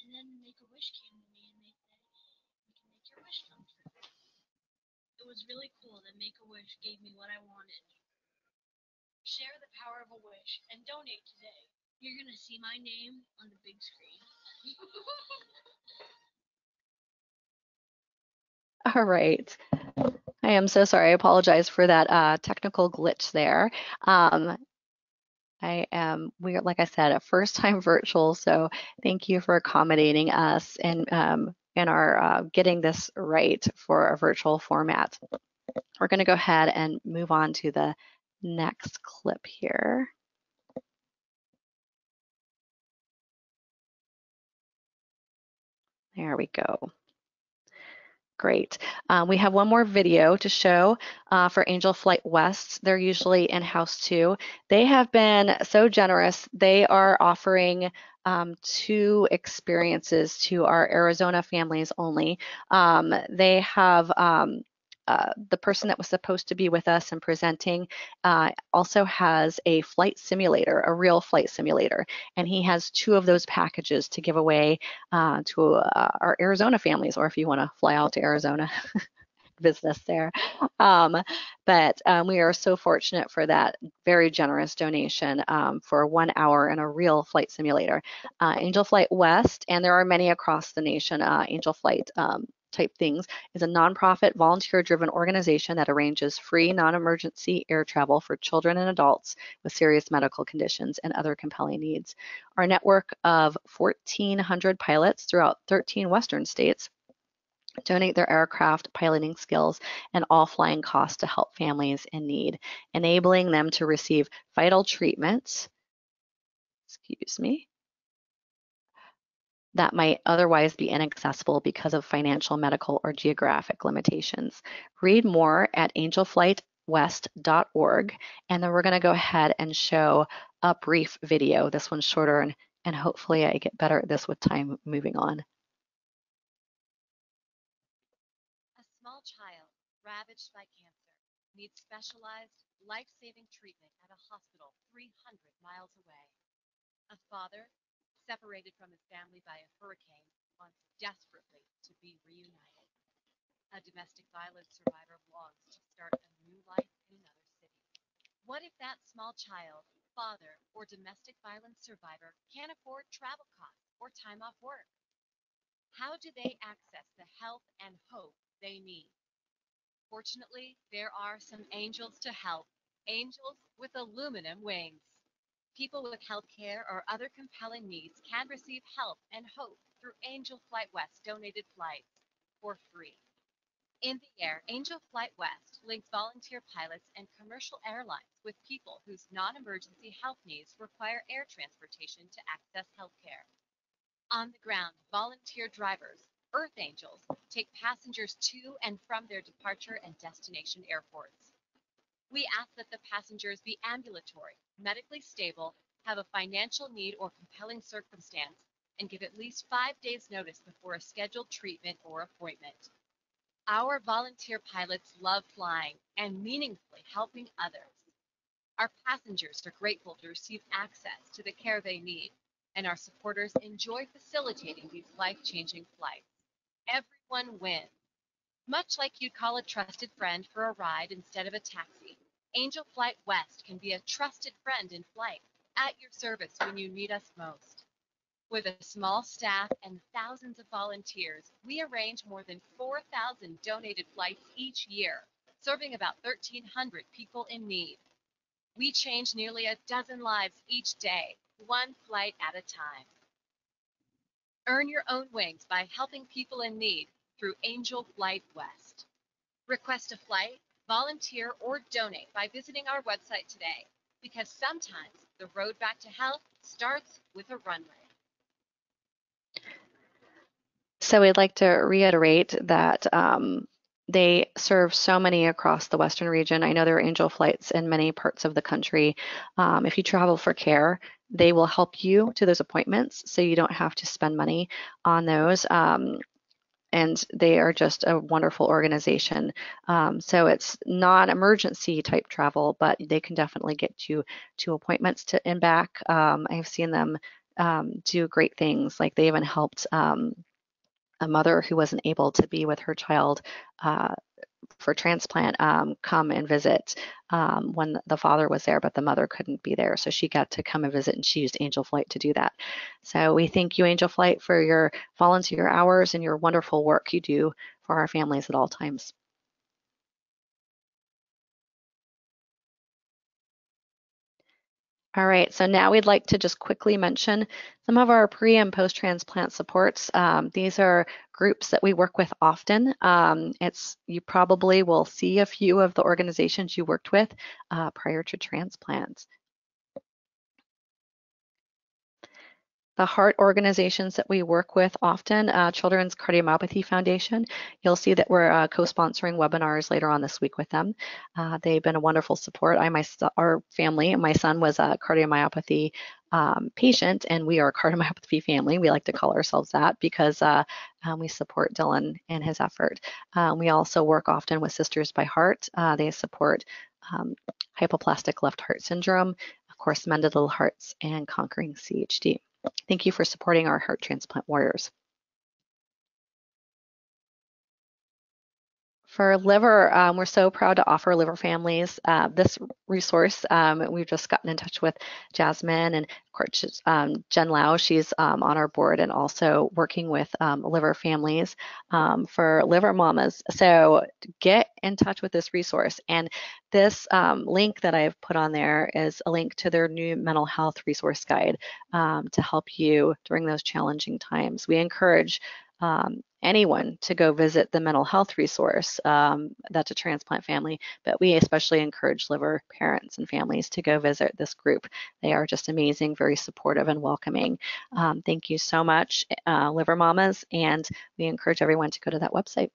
And then Make-A-Wish came to me and they said, you can make your wish come true. It was really cool that Make-A-Wish gave me what I wanted. Share the power of a wish and donate today. You're going to see my name on the big screen. All right. I am so sorry. I apologize for that technical glitch there. We are, like I said, a first time virtual, so thank you for accommodating us and in our getting this right for a virtual format. We're going to go ahead and move on to the next clip here. There we go. Great. We have one more video to show for Angel Flight West. They're usually in-house too. They have been so generous. They are offering 2 experiences to our Arizona families only. They have the person that was supposed to be with us and presenting also has a flight simulator, a real flight simulator, and he has 2 of those packages to give away to our Arizona families, or if you want to fly out to Arizona, business there. But we are so fortunate for that very generous donation for 1 hour in a real flight simulator. Angel Flight West, and there are many across the nation, Angel Flight type things, is a nonprofit, volunteer-driven organization that arranges free, non-emergency air travel for children and adults with serious medical conditions and other compelling needs. Our network of 1,400 pilots throughout 13 Western states donate their aircraft, piloting skills, and all flying costs to help families in need, enabling them to receive vital treatments, that might otherwise be inaccessible because of financial, medical, or geographic limitations. Read more at angelflightwest.org, and then we're going to go ahead and show a brief video. This one's shorter, and hopefully I get better at this with time moving on. A small child, wrapped ravaged by cancer needs specialized, life-saving treatment at a hospital 300 miles away. A father, separated from his family by a hurricane, wants desperately to be reunited. A domestic violence survivor longs to start a new life in another city. What if that small child, father, or domestic violence survivor can't afford travel costs or time off work? How do they access the help and hope they need? Fortunately, there are some angels to help, angels with aluminum wings. People with health care or other compelling needs can receive help and hope through Angel Flight West donated flights for free. In the air, Angel Flight West links volunteer pilots and commercial airlines with people whose non-emergency health needs require air transportation to access health care. On the ground, volunteer drivers, Earth Angels, take passengers to and from their departure and destination airports. We ask that the passengers be ambulatory, medically stable, have a financial need or compelling circumstance, and give at least 5 days notice before a scheduled treatment or appointment. Our volunteer pilots love flying and meaningfully helping others. Our passengers are grateful to receive access to the care they need, and our supporters enjoy facilitating these life-changing flights. Everyone wins. Much like you'd call a trusted friend for a ride instead of a taxi, Angel Flight West can be a trusted friend in flight, at your service when you need us most. With a small staff and thousands of volunteers, we arrange more than 4,000 donated flights each year, serving about 1,300 people in need. We change nearly a dozen lives each day, one flight at a time. Earn your own wings by helping people in need through Angel Flight West. Request a flight, volunteer, or donate by visiting our website today, because sometimes the road back to health starts with a runway. So we'd like to reiterate that they serve so many across the Western region. I know there are Angel flights in many parts of the country. If you travel for care, they will help you to those appointments so you don't have to spend money on those. And they are just a wonderful organization. So it's not emergency type travel, but they can definitely get you to appointments to and back. I've seen them do great things. Like they even helped a mother who wasn't able to be with her child for transplant come and visit when the father was there, but the mother couldn't be there. So she got to come and visit, and she used Angel Flight to do that. So we thank you, Angel Flight, for your volunteer hours and your wonderful work you do for our families at all times. All right, so now we'd like to just quickly mention some of our pre and post-transplant supports. These are groups that we work with often. You probably will see a few of the organizations you worked with prior to transplant. The heart organizations that we work with often, Children's Cardiomyopathy Foundation, you'll see that we're co-sponsoring webinars later on this week with them. They've been a wonderful support. Our family, my son was a cardiomyopathy patient, and we are a cardiomyopathy family. We like to call ourselves that because we support Dylan and his effort. We also work often with Sisters by Heart. They support hypoplastic left heart syndrome, of course, Mended Little Hearts, and Conquering CHD. Thank you for supporting our heart transplant warriors. For liver, we're so proud to offer liver families this resource. We've just gotten in touch with Jasmine, and of course Jen Lau, she's on our board and also working with liver families for liver mamas. So get in touch with this resource. And this link that I've put on there is a link to their new mental health resource guide to help you during those challenging times. We encourage anyone to go visit the mental health resource that's a transplant family, but we especially encourage liver parents and families to go visit this group. They are just amazing, very supportive and welcoming. Thank you so much, Liver Mamas, and we encourage everyone to go to that website.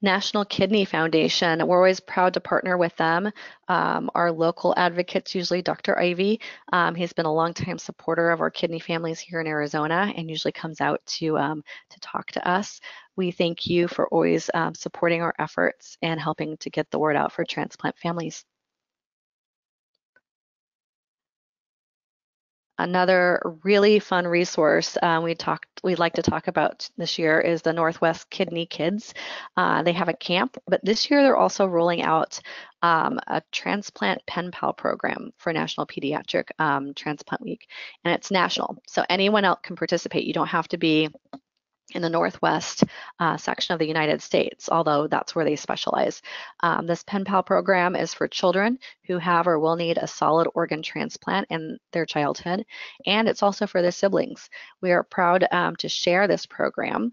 National Kidney Foundation. We're always proud to partner with them. Our local advocates, usually Dr. Ivy, he's been a longtime supporter of our kidney families here in Arizona and usually comes out to talk to us. We thank you for always supporting our efforts and helping to get the word out for transplant families. Another really fun resource we'd like to talk about this year is the Northwest Kidney Kids. They have a camp, but this year they're also rolling out a transplant pen pal program for National Pediatric Transplant Week, and it's national, so anyone else can participate. You don't have to be in the Northwest section of the United States, although that's where they specialize. This pen pal program is for children who have or will need a solid organ transplant in their childhood, and it's also for their siblings. We are proud to share this program.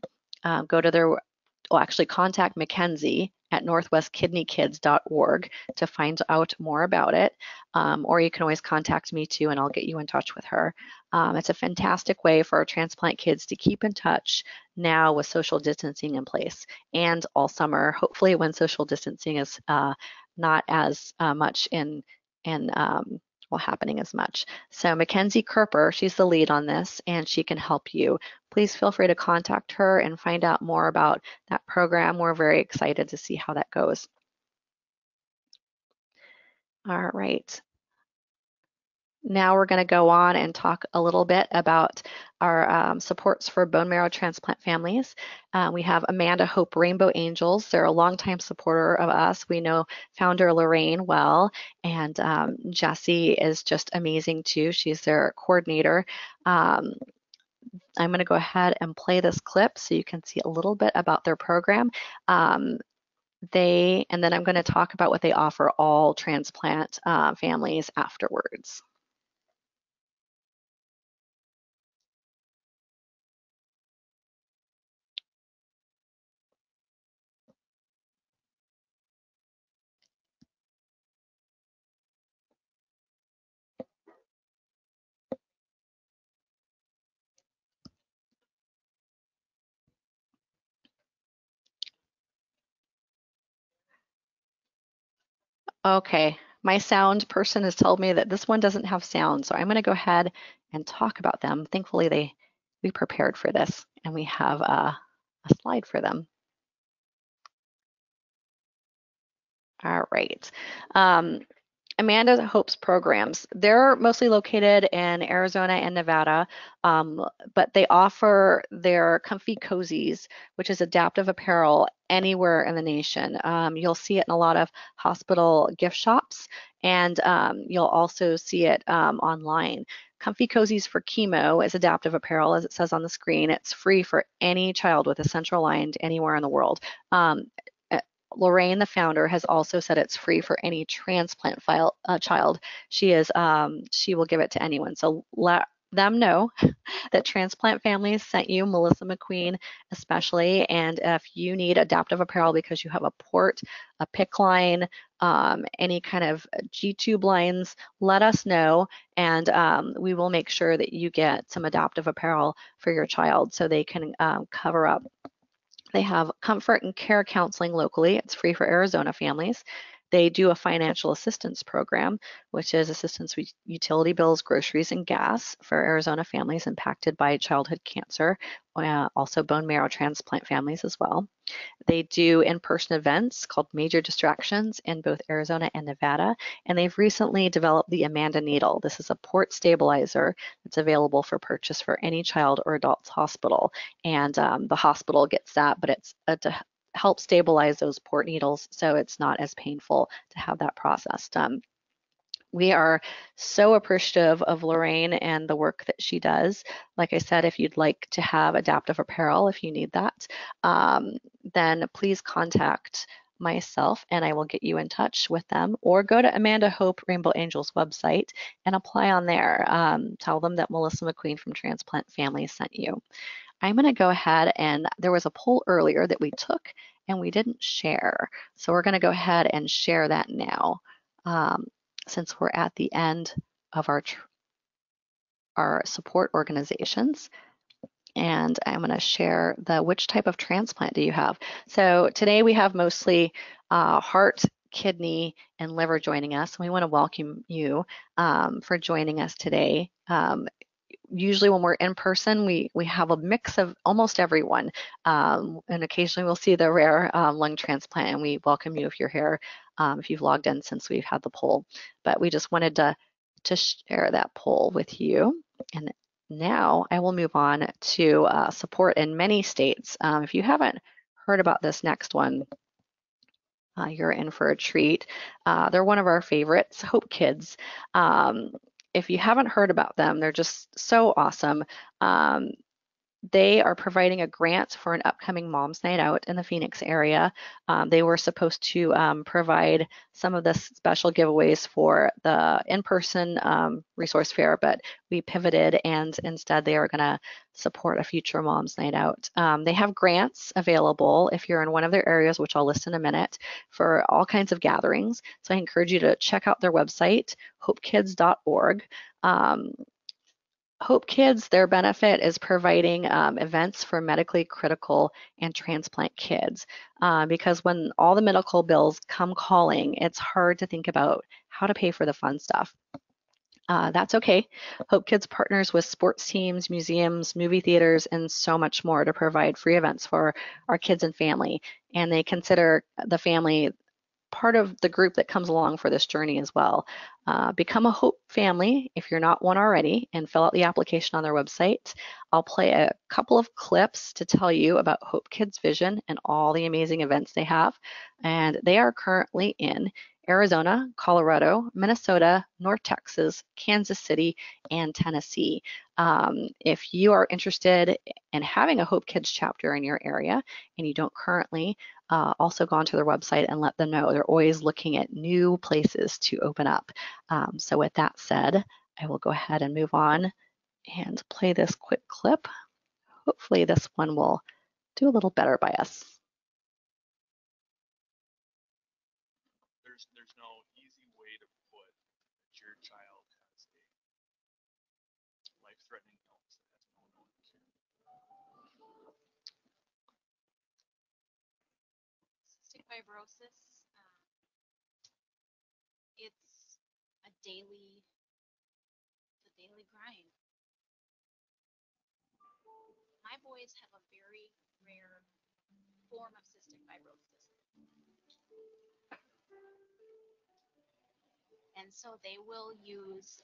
Go to their, well, actually contact Mackenzie at northwestkidneykids.org to find out more about it. Or you can always contact me too, and I'll get you in touch with her. It's a fantastic way for our transplant kids to keep in touch now with social distancing in place, and all summer, hopefully when social distancing is not as much happening as much. So Mackenzie Kerper, she's the lead on this, and she can help you. Please feel free to contact her and find out more about that program. We're very excited to see how that goes. All right. Now we're going to go on and talk a little bit about our supports for bone marrow transplant families. We have Amanda Hope Rainbow Angels. They're a longtime supporter of us. We know founder Lorraine well, and Jessie is just amazing too. She's their coordinator. I'm going to go ahead and play this clip so you can see a little bit about their program. And then I'm going to talk about what they offer all transplant families afterwards. Okay, my sound person has told me that this one doesn't have sound, so I'm going to go ahead and talk about them. Thankfully, we prepared for this, and we have a slide for them. All right. Amanda Hope's programs, they're mostly located in Arizona and Nevada, but they offer their comfy cozies, which is adaptive apparel, anywhere in the nation. You'll see it in a lot of hospital gift shops, and you'll also see it online. Comfy Cozies for Chemo is adaptive apparel, as it says on the screen. It's free for any child with a central line anywhere in the world. Lorraine, the founder, has also said it's free for any transplant child. She will give it to anyone. So let them know that Transplant Families sent you, Melissa McQueen especially, and if you need adaptive apparel because you have a port, a PICC line, any kind of G-tube lines, let us know, and we will make sure that you get some adaptive apparel for your child so they can cover up. They have comfort and care counseling locally. It's free for Arizona families. They do a financial assistance program, which is assistance with utility bills, groceries, and gas for Arizona families impacted by childhood cancer, also bone marrow transplant families as well. They do in-person events called Major Distractions in both Arizona and Nevada, and they've recently developed the Amanda Needle. This is a port stabilizer that's available for purchase for any child or adult's hospital, and the hospital gets that, but it's to help stabilize those port needles so it's not as painful to have that process done. We are so appreciative of Lorraine and the work that she does. Like I said, if you'd like to have adaptive apparel, if you need that, then please contact myself and I will get you in touch with them, or go to Amanda Hope Rainbow Angels website and apply on there. Tell them that Melissa McQueen from Transplant Families sent you. I'm going to go ahead, and there was a poll earlier that we took and we didn't share. So we're going to go ahead and share that now. Since we're at the end of our support organizations. And I'm going to share which type of transplant do you have. So today we have mostly heart, kidney, and liver joining us. We want to welcome you for joining us today. Usually when we're in person, we have a mix of almost everyone. And occasionally we'll see the rare lung transplant, and we welcome you if you're here, if you've logged in since we've had the poll. But we just wanted to share that poll with you. And now I will move on to support in many states. If you haven't heard about this next one, you're in for a treat. They're one of our favorites, Hope Kids. If you haven't heard about them, they're just so awesome. They are providing a grant for an upcoming Mom's Night Out in the Phoenix area. They were supposed to provide some of the special giveaways for the in-person resource fair, but we pivoted and instead they are going to support a future Mom's Night Out. They have grants available if you're in one of their areas, which I'll list in a minute, for all kinds of gatherings. So I encourage you to check out their website, hopekids.org. Hope Kids, their benefit is providing events for medically critical and transplant kids because when all the medical bills come calling, it's hard to think about how to pay for the fun stuff. That's okay. Hope Kids partners with sports teams, museums, movie theaters, and so much more to provide free events for our kids and family. And they consider the family part of the group that comes along for this journey as well. Become a Hope family if you're not one already and fill out the application on their website. I'll play a couple of clips to tell you about Hope Kids Vision and all the amazing events they have. And they are currently in Arizona, Colorado, Minnesota, North Texas, Kansas City, and Tennessee. If you are interested in having a Hope Kids chapter in your area and you don't currently, also go onto their website and let them know. They're always looking at new places to open up. So with that said, I will go ahead and move on and play this quick clip. Hopefully this one will do a little better by us. There's no easy way to put that your child has a life-threatening illness that has no known cure. Cystic fibrosis, it's a daily grind. My boys have a very rare form of cystic fibrosis. And so they will use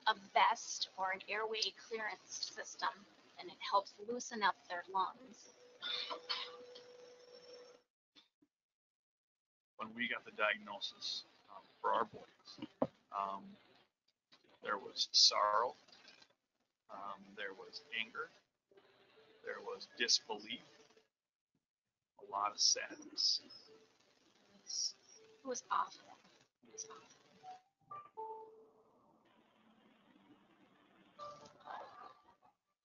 a vest or an airway clearance system, and it helps loosen up their lungs. When we got the diagnosis for our boys, there was sorrow, there was anger, there was disbelief, a lot of sadness. It was awful. It was awful.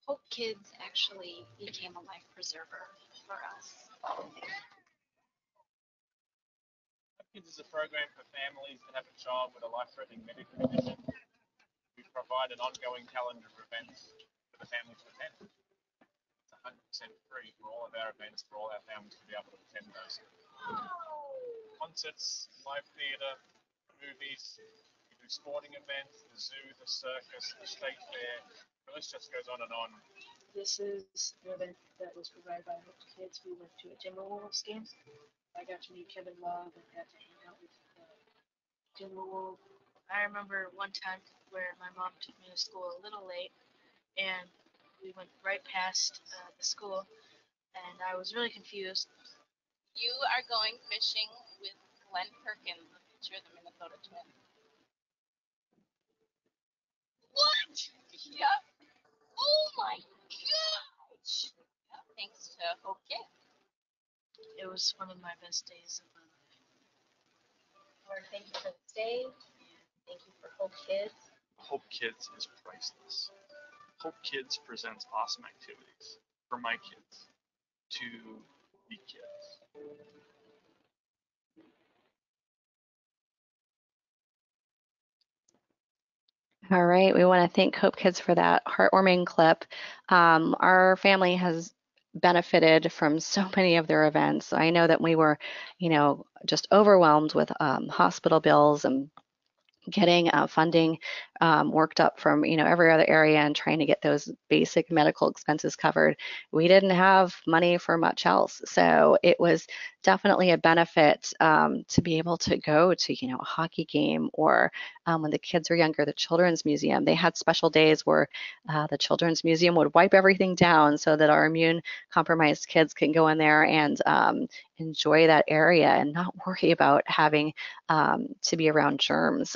Hope Kids actually became a life preserver for us. Kids is a program for families that have a child with a life-threatening medical condition. We provide an ongoing calendar of events for the families to attend. It's 100% free for all of our events, for all our families to be able to attend those. Concerts, live theatre, movies, we do sporting events, the zoo, the circus, the state fair. The list just goes on and on. This is an event that was provided by Hope Kids. We went to a Timberwolves game. I got to meet Kevin Love and got to hang out with Timberwolves. I remember one time where my mom took me to school a little late, and we went right past the school, and I was really confused. You are going fishing with Glenn Perkins, the pitcher of the Minnesota Twins. What? Yep. Oh my gosh. Yep, thanks to Hope Kids. It was one of my best days of my life. Lord, thank you for this day. Thank you for Hope Kids. Hope Kids is priceless. Hope Kids presents awesome activities for my kids to be kids. All right, we want to thank Hope Kids for that heartwarming clip. Our family has benefited from so many of their events. I know that we were, just overwhelmed with hospital bills and getting funding worked up from every other area and trying to get those basic medical expenses covered. We didn't have money for much else, so it was definitely a benefit to be able to go to a hockey game, or when the kids were younger, the children's museum. They had special days where the children's museum would wipe everything down so that our immune compromised kids can go in there and enjoy that area and not worry about having to be around germs.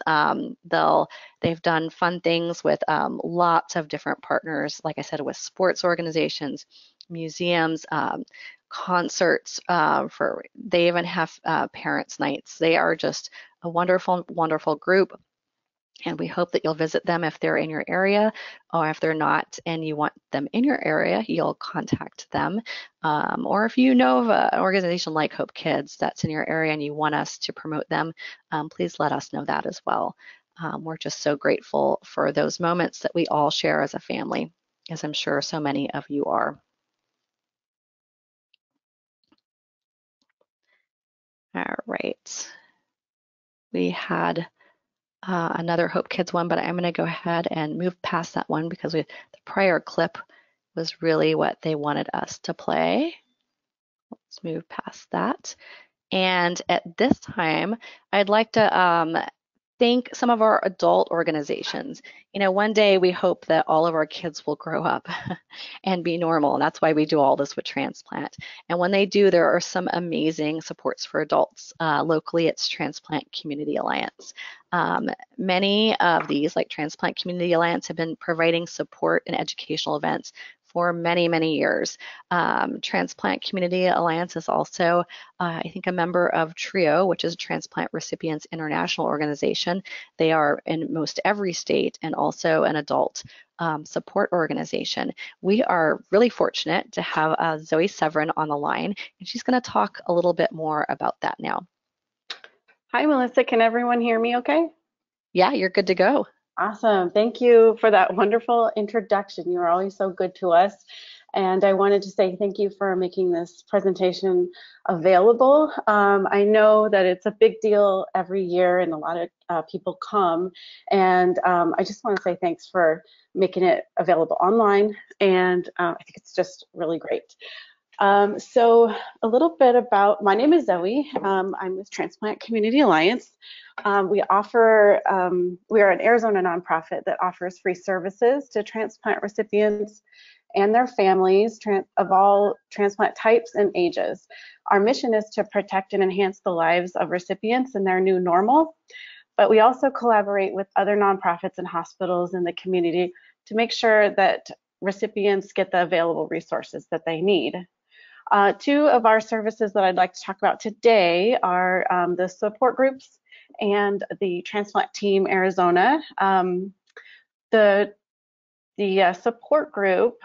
They've done fun things with lots of different partners, like I said, with sports organizations, museums, concerts. They even have parents' nights. They are just a wonderful, wonderful group. And we hope that you'll visit them if they're in your area, or if they're not and you want them in your area, you'll contact them. Or if you know of an organization like Hope Kids that's in your area and you want us to promote them, please let us know that as well. We're just so grateful for those moments that we all share as a family, as I'm sure so many of you are. All right. We had another Hope Kids one, but I'm going to go ahead and move past that one because the prior clip was really what they wanted us to play. Let's move past that. And at this time, I'd like to thank some of our adult organizations. One day we hope that all of our kids will grow up and be normal, and that's why we do all this with Transplant. And when they do, there are some amazing supports for adults. Locally, it's Transplant Community Alliance. Many of these, like Transplant Community Alliance, have been providing support and educational events for many, many years. Transplant Community Alliance is also, I think, a member of TRIO, which is Transplant Recipients International Organization. They are in most every state and also an adult support organization. We are really fortunate to have Zoe Severin on the line, and she's going to talk a little bit more about that now. Hi, Melissa. Can everyone hear me okay? Yeah, you're good to go. Awesome. Thank you for that wonderful introduction. You are always so good to us. And I wanted to say thank you for making this presentation available. I know that it's a big deal every year and a lot of people come. And I just want to say thanks for making it available online. And I think it's just really great. So a little bit about, my name is Zoe. I'm with Transplant Community Alliance. We are an Arizona nonprofit that offers free services to transplant recipients and their families of all transplant types and ages. Our mission is to protect and enhance the lives of recipients in their new normal, but we also collaborate with other nonprofits and hospitals in the community to make sure that recipients get the available resources that they need. Two of our services that I'd like to talk about today are the support groups and the Transplant Team Arizona. The support group,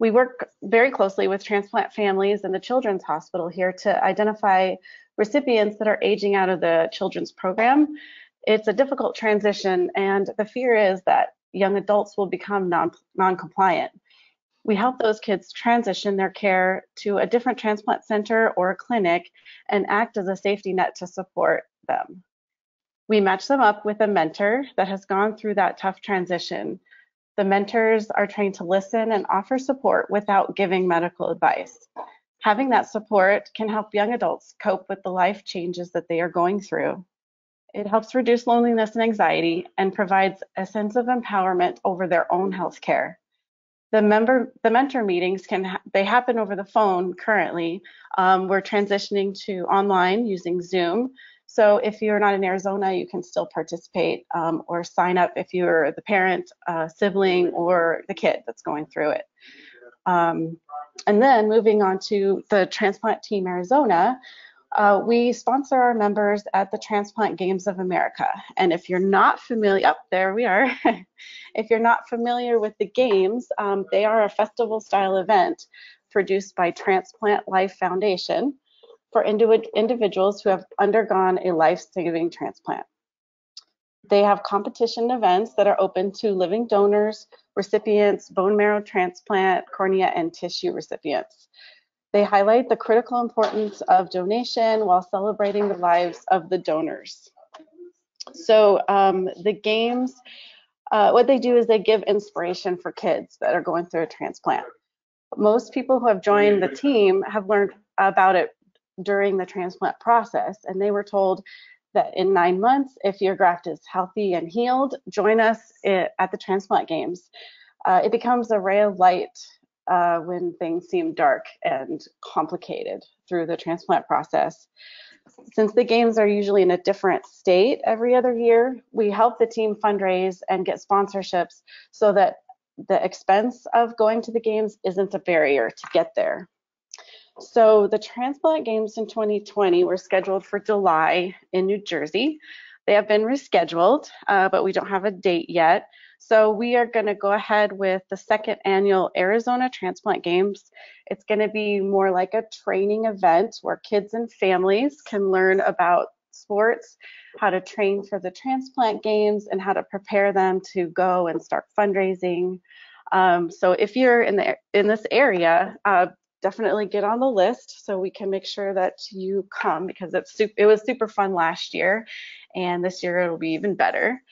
we work very closely with Transplant Families and the Children's Hospital here to identify recipients that are aging out of the children's program. It's a difficult transition, and the fear is that young adults will become non-compliant. We help those kids transition their care to a different transplant center or a clinic and act as a safety net to support them. We match them up with a mentor that has gone through that tough transition. The mentors are trained to listen and offer support without giving medical advice. Having that support can help young adults cope with the life changes that they are going through. It helps reduce loneliness and anxiety and provides a sense of empowerment over their own health care. The mentor meetings they happen over the phone currently. We're transitioning to online using Zoom. So if you're not in Arizona, you can still participate or sign up if you're the parent, sibling, or the kid that's going through it. And then moving on to the Transplant Team Arizona, we sponsor our members at the Transplant Games of America. And if you're not familiar, there we are. If you're not familiar with the games, they are a festival-style event produced by Transplant Life Foundation for individuals who have undergone a life-saving transplant. They have competition events that are open to living donors, recipients, bone marrow transplant, cornea, and tissue recipients. They highlight the critical importance of donation while celebrating the lives of the donors. So the games, what they do is they give inspiration for kids that are going through a transplant. Most people who have joined the team have learned about it during the transplant process, and they were told that in 9 months, if your graft is healthy and healed, join us at the transplant games. It becomes a ray of light when things seem dark and complicated through the transplant process. Since the games are usually in a different state every other year, we help the team fundraise and get sponsorships so that the expense of going to the games isn't a barrier to get there. So the transplant games in 2020 were scheduled for July in New Jersey. They have been rescheduled, but we don't have a date yet. So we are going to go ahead with the second annual Arizona Transplant Games. It's going to be more like a training event where kids and families can learn about sports, how to train for the transplant games, and how to prepare them to go and start fundraising. So if you're in this area, definitely get on the list so we can make sure that you come, because it was super fun last year, and this year it'll be even better.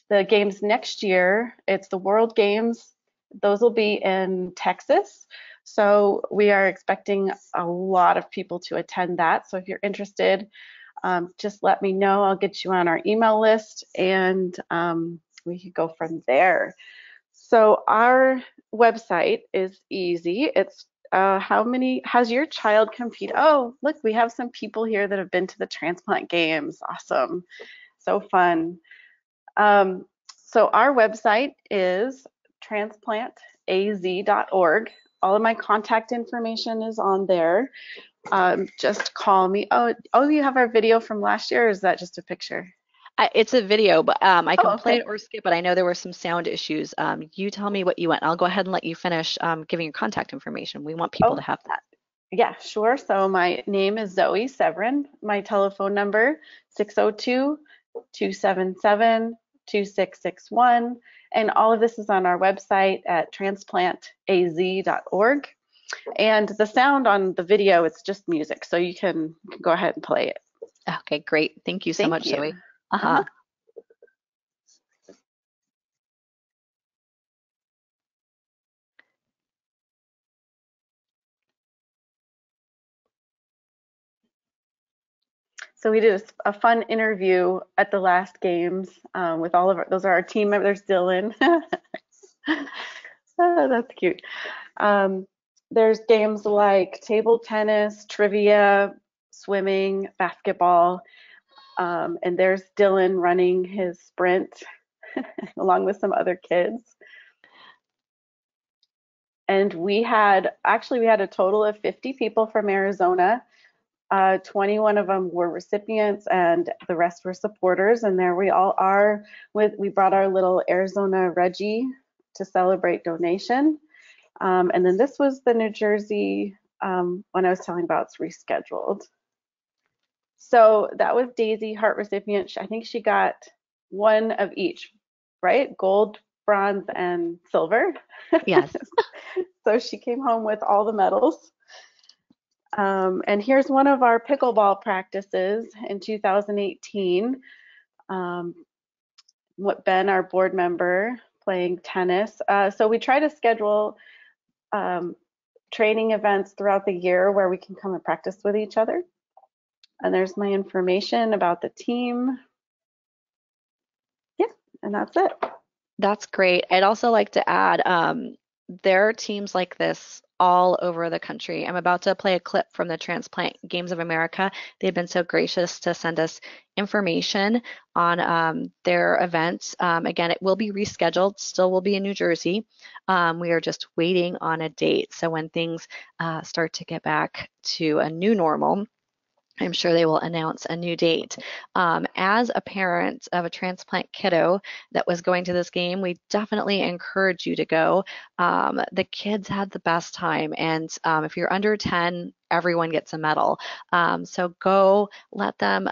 The games next year, it's the World Games. Those will be in Texas. So we are expecting a lot of people to attend that. So if you're interested, just let me know. I'll get you on our email list, and we can go from there. So our website is easy. It's has your child competed? Oh, look, we have some people here that have been to the transplant games. Awesome. So fun. So our website is transplantaz.org. All of my contact information is on there. Just call me. Oh, you have our video from last year, or is that just a picture? It's a video, but I can play okay. it or skip it. I know there were some sound issues. You tell me what you want. I'll go ahead and let you finish giving your contact information. We want people to have that. Yeah, sure. So my name is Zoe Severin. My telephone number, 602-277-2661. And all of this is on our website at transplantaz.org. And the sound on the video, it's just music. So you can go ahead and play it. Okay, great. Thank you so much, Zoe. So we did a fun interview at the last games with all of those are our team members. There's Dylan. Oh, that's cute. There's games like table tennis, trivia, swimming, basketball, and there's Dylan running his sprint along with some other kids. And we had a total of 50 people from Arizona. 21 of them were recipients, and the rest were supporters. And there we all are. We brought our little Arizona Reggie to celebrate donation. And then this was the New Jersey one I was telling about. It's rescheduled. So that was Daisy, heart recipient. I think she got one of each, right? Gold, bronze, and silver. Yes. So she came home with all the medals. And here's one of our pickleball practices in 2018. Ben, our board member, playing tennis. So we try to schedule training events throughout the year where we can come and practice with each other. And there's my information about the team. Yeah, and that's it. That's great. I'd also like to add, there are teams like this all over the country. I'm about to play a clip from the Transplant Games of America. They've been so gracious to send us information on their events. Again, it will be rescheduled, still will be in New Jersey. We are just waiting on a date. So when things start to get back to a new normal, I'm sure they will announce a new date. As a parent of a transplant kiddo that was going to this game, we definitely encourage you to go. The kids had the best time, and if you're under 10, everyone gets a medal. So go let them,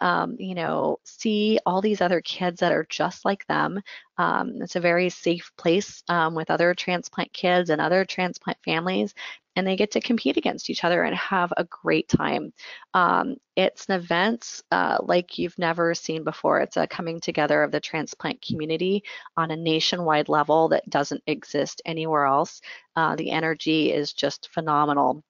see all these other kids that are just like them. It's a very safe place with other transplant kids and other transplant families, and they get to compete against each other and have a great time. It's an event like you've never seen before. It's a coming together of the transplant community on a nationwide level that doesn't exist anywhere else. The energy is just phenomenal.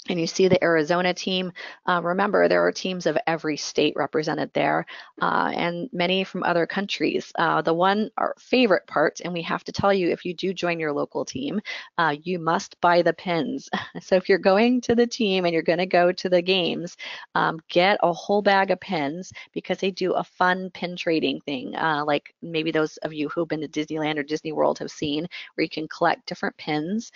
And you see the Arizona team. Remember, there are teams of every state represented there, and many from other countries. Our favorite part, and we have to tell you, if you do join your local team, you must buy the pins. So if you're going to the team and you're going to go to the games, get a whole bag of pins because they do a fun pin trading thing, like maybe those of you who've been to Disneyland or Disney World have seen, where you can collect different pins.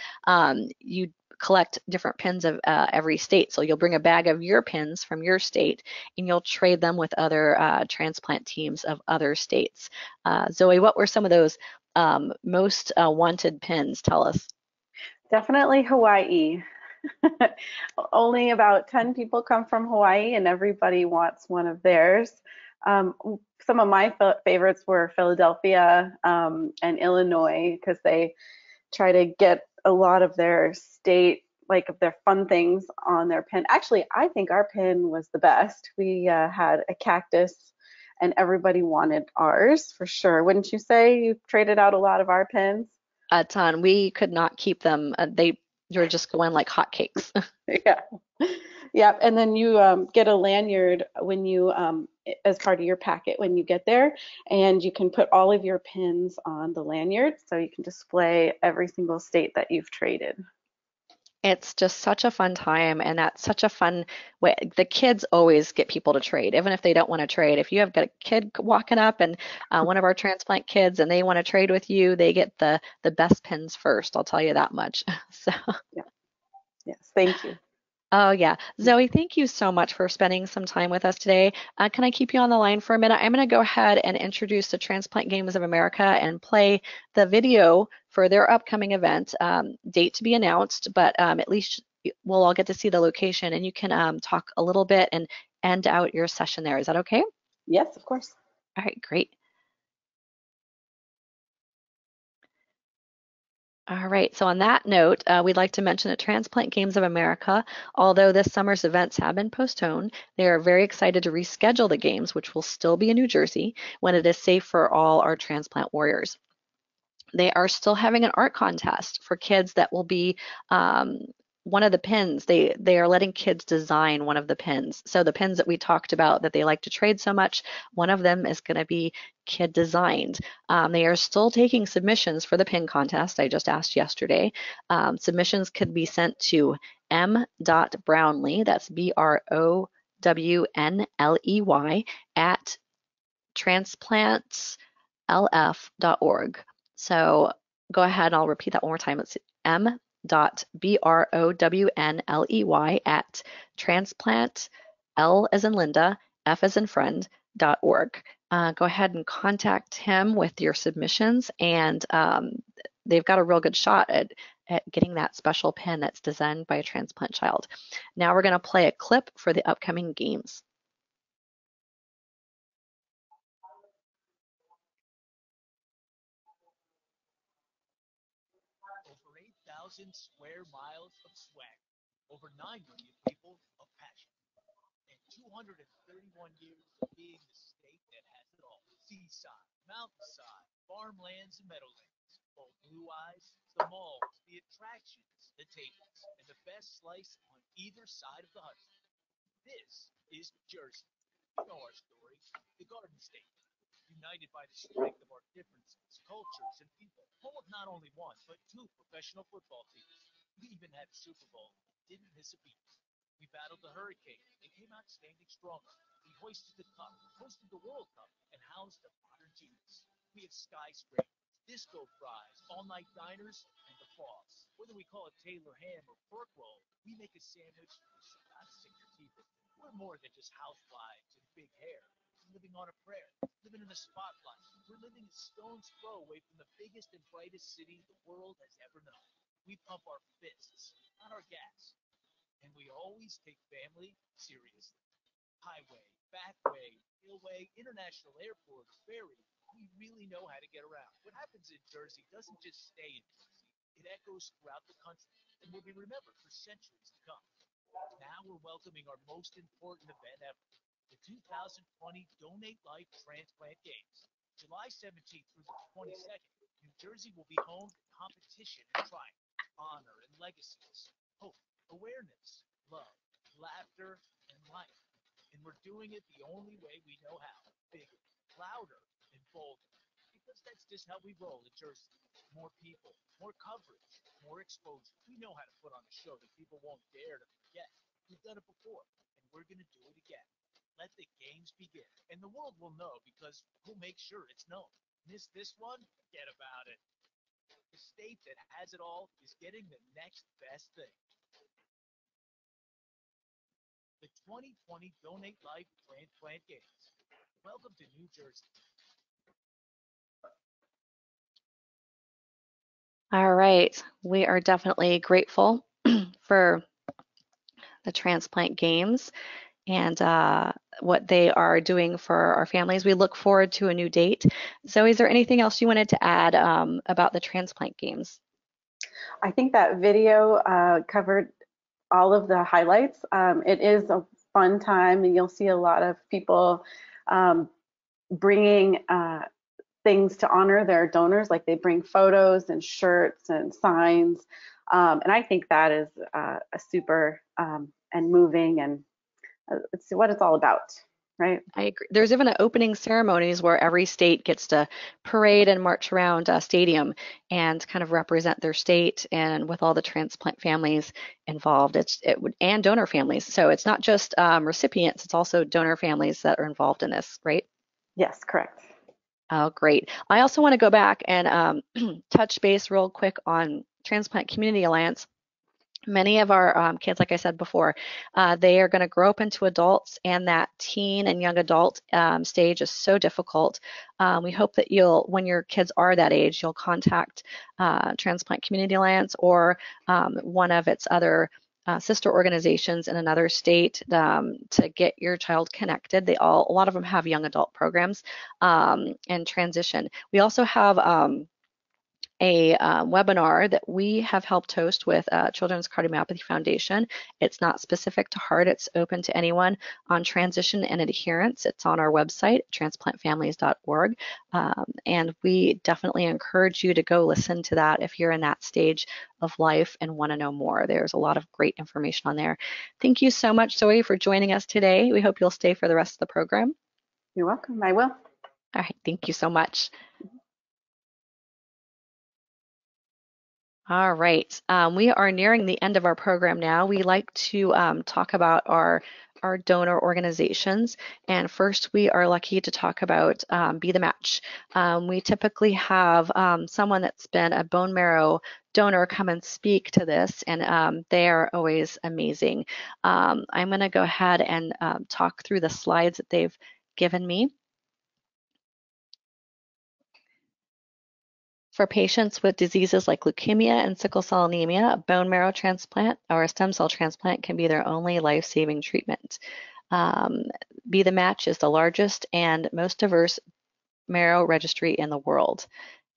You collect different pins of every state. So you'll bring a bag of your pins from your state and you'll trade them with other transplant teams of other states. Zoe, what were some of those most wanted pins? Tell us. Definitely Hawaii. Only about 10 people come from Hawaii, and everybody wants one of theirs. Um, some of my favorites were Philadelphia and Illinois because they try to get a lot of their state, like of their fun things on their pin. Actually, I think our pin was the best. We had a cactus and everybody wanted ours for sure. Wouldn't you say you traded out a lot of our pins? A ton. We could not keep them. They were just going like hotcakes. Yeah. Yeah, and then you get a lanyard when you as part of your packet when you get there, and you can put all of your pins on the lanyard so you can display every single state that you've traded. It's just such a fun time, and that's such a fun way. The kids always get people to trade, even if they don't want to trade. If you have got a kid walking up and one of our transplant kids, and they want to trade with you, they get the best pins first. I'll tell you that much. So, Yeah. Yes, thank you. oh yeah, Zoe, thank you so much for spending some time with us today. Can I keep you on the line for a minute? I'm going to go ahead and introduce the Transplant Games of America and play the video for their upcoming event. Date to be announced, but at least we'll all get to see the location and you can talk a little bit and end out your session there. Is that okay? Yes, of course. All right, great. All right, so on that note, we'd like to mention that Transplant Games of America, although this summer's events have been postponed, they are very excited to reschedule the games, which will still be in New Jersey, when it is safe for all our transplant warriors. They are still having an art contest for kids that will be um, one of the pins. They are letting kids design one of the pins. So the pins that we talked about that they like to trade so much, one of them is going to be kid designed. They are still taking submissions for the pin contest. I just asked yesterday. Submissions could be sent to m.brownlee, that's BROWNLEY, at transplantslf.org. So go ahead and I'll repeat that one more time. It's m.brownley at transplant, L as in Linda, F as in friend, .org. Go ahead and contact him with your submissions, and they've got a real good shot at getting that special pin that's designed by a transplant child. Now we're going to play a clip for the upcoming games. Over 8,000 square miles of swag, over 9 million people of passion, and 231 years of being the state that has it all. Seaside, mountainside, farmlands and meadowlands, old blue eyes, the malls, the attractions, the tables, and the best slice on either side of the Hudson. This is Jersey. You know our story, the Garden State. United by the strength of our differences, cultures, and people. Home of not only one, but two professional football teams. We even had a Super Bowl and didn't miss a beat. We battled the hurricane and came out standing stronger. We hoisted the cup, hosted the World Cup, and housed the modern genius. We have skyscrapers, disco fries, all-night diners, and the boss. Whether we call it Taylor ham or pork roll, we make a sandwich you should not sink your teeth into. We're more than just housewives and big hair. We're living on a prayer, living in the spotlight. We're living a stone's throw away from the biggest and brightest city the world has ever known. We pump our fists, not our gas. And we always take family seriously. Highway, backway, hillway, international airport, ferry. We really know how to get around. What happens in Jersey doesn't just stay in Jersey. It echoes throughout the country and will be remembered for centuries to come. Now we're welcoming our most important event ever, the 2020 Donate Life Transplant Games. July 17th through the 22nd, New Jersey will be home to competition and triumph, honor and legacies, hope, awareness, love, laughter, and life. And we're doing it the only way we know how, bigger, louder, and bolder. Because that's just how we roll in Jersey. More people, more coverage, more exposure. We know how to put on a show that people won't dare to forget. We've done it before, and we're going to do it again. Let the games begin. And the world will know because we'll make sure it's known. Miss this one? Forget about it. The state that has it all is getting the next best thing. The 2020 Donate Life Transplant Games. Welcome to New Jersey. All right, we are definitely grateful for the transplant games and what they are doing for our families. We look forward to a new date. Zoe, is there anything else you wanted to add about the transplant games? I think that video covered all of the highlights. It is a fun time, and you'll see a lot of people bringing things to honor their donors, like they bring photos and shirts and signs. And I think that is a super and moving, and it's what it's all about, right? I agree. There's even opening ceremonies where every state gets to parade and march around a stadium and kind of represent their state, and with all the transplant families involved, and donor families. So it's not just recipients; it's also donor families that are involved in this, right? Yes, correct. Oh, great. I also want to go back and touch base real quick on Transplant Community Alliance. Many of our kids, like I said before, they are going to grow up into adults, and that teen and young adult stage is so difficult. We hope that when your kids are that age, you'll contact Transplant Community Alliance or one of its other sister organizations in another state to get your child connected. A lot of them have young adult programs and transition. We also have a webinar that we have helped host with Children's Cardiomyopathy Foundation. It's not specific to heart, it's open to anyone on transition and adherence. It's on our website, transplantfamilies.org. And we definitely encourage you to go listen to that if you're in that stage of life and want to know more. There's a lot of great information on there. Thank you so much, Zoe, for joining us today. We hope you'll stay for the rest of the program. You're welcome. I will. All right, thank you so much. All right, we are nearing the end of our program now. We like to talk about our donor organizations. And first, we are lucky to talk about Be the Match. We typically have someone that's been a bone marrow donor come and speak to this, and they are always amazing. I'm going to go ahead and talk through the slides that they've given me. For patients with diseases like leukemia and sickle cell anemia, a bone marrow transplant or a stem cell transplant can be their only life-saving treatment. Be the Match is the largest and most diverse marrow registry in the world.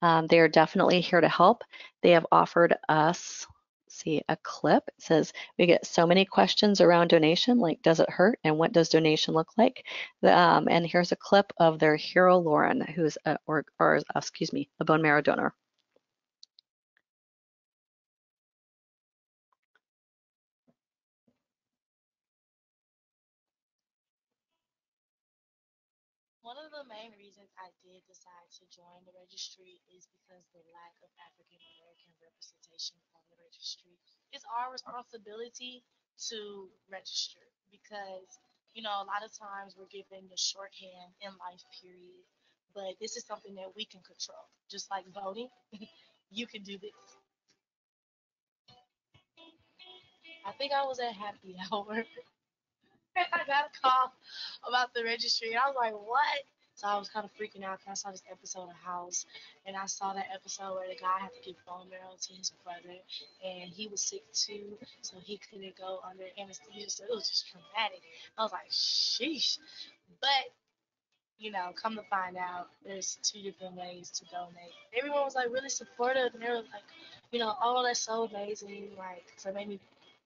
They are definitely here to help. They have offered us, see a clip. It says, we get so many questions around donation, like does it hurt and what does donation look like? And here's a clip of their hero, Lauren, who's a bone marrow donor. One of the main reasons I did decide to join the registry is because the lack of African American representation on the registry. It's our responsibility to register because, a lot of times we're given the shorthand in life, period. But this is something that we can control, just like voting. You can do this. I think I was at happy hour. I got a call about the registry, and I was like, what? So I was kind of freaking out because I saw this episode of House, and I saw that episode where the guy had to give bone marrow to his brother, and he was sick too, so he couldn't go under anesthesia. So it was just traumatic. I was like, sheesh. But come to find out, there's two different ways to donate. Everyone was like really supportive, and they were like, oh, that's so amazing. Like, so it made me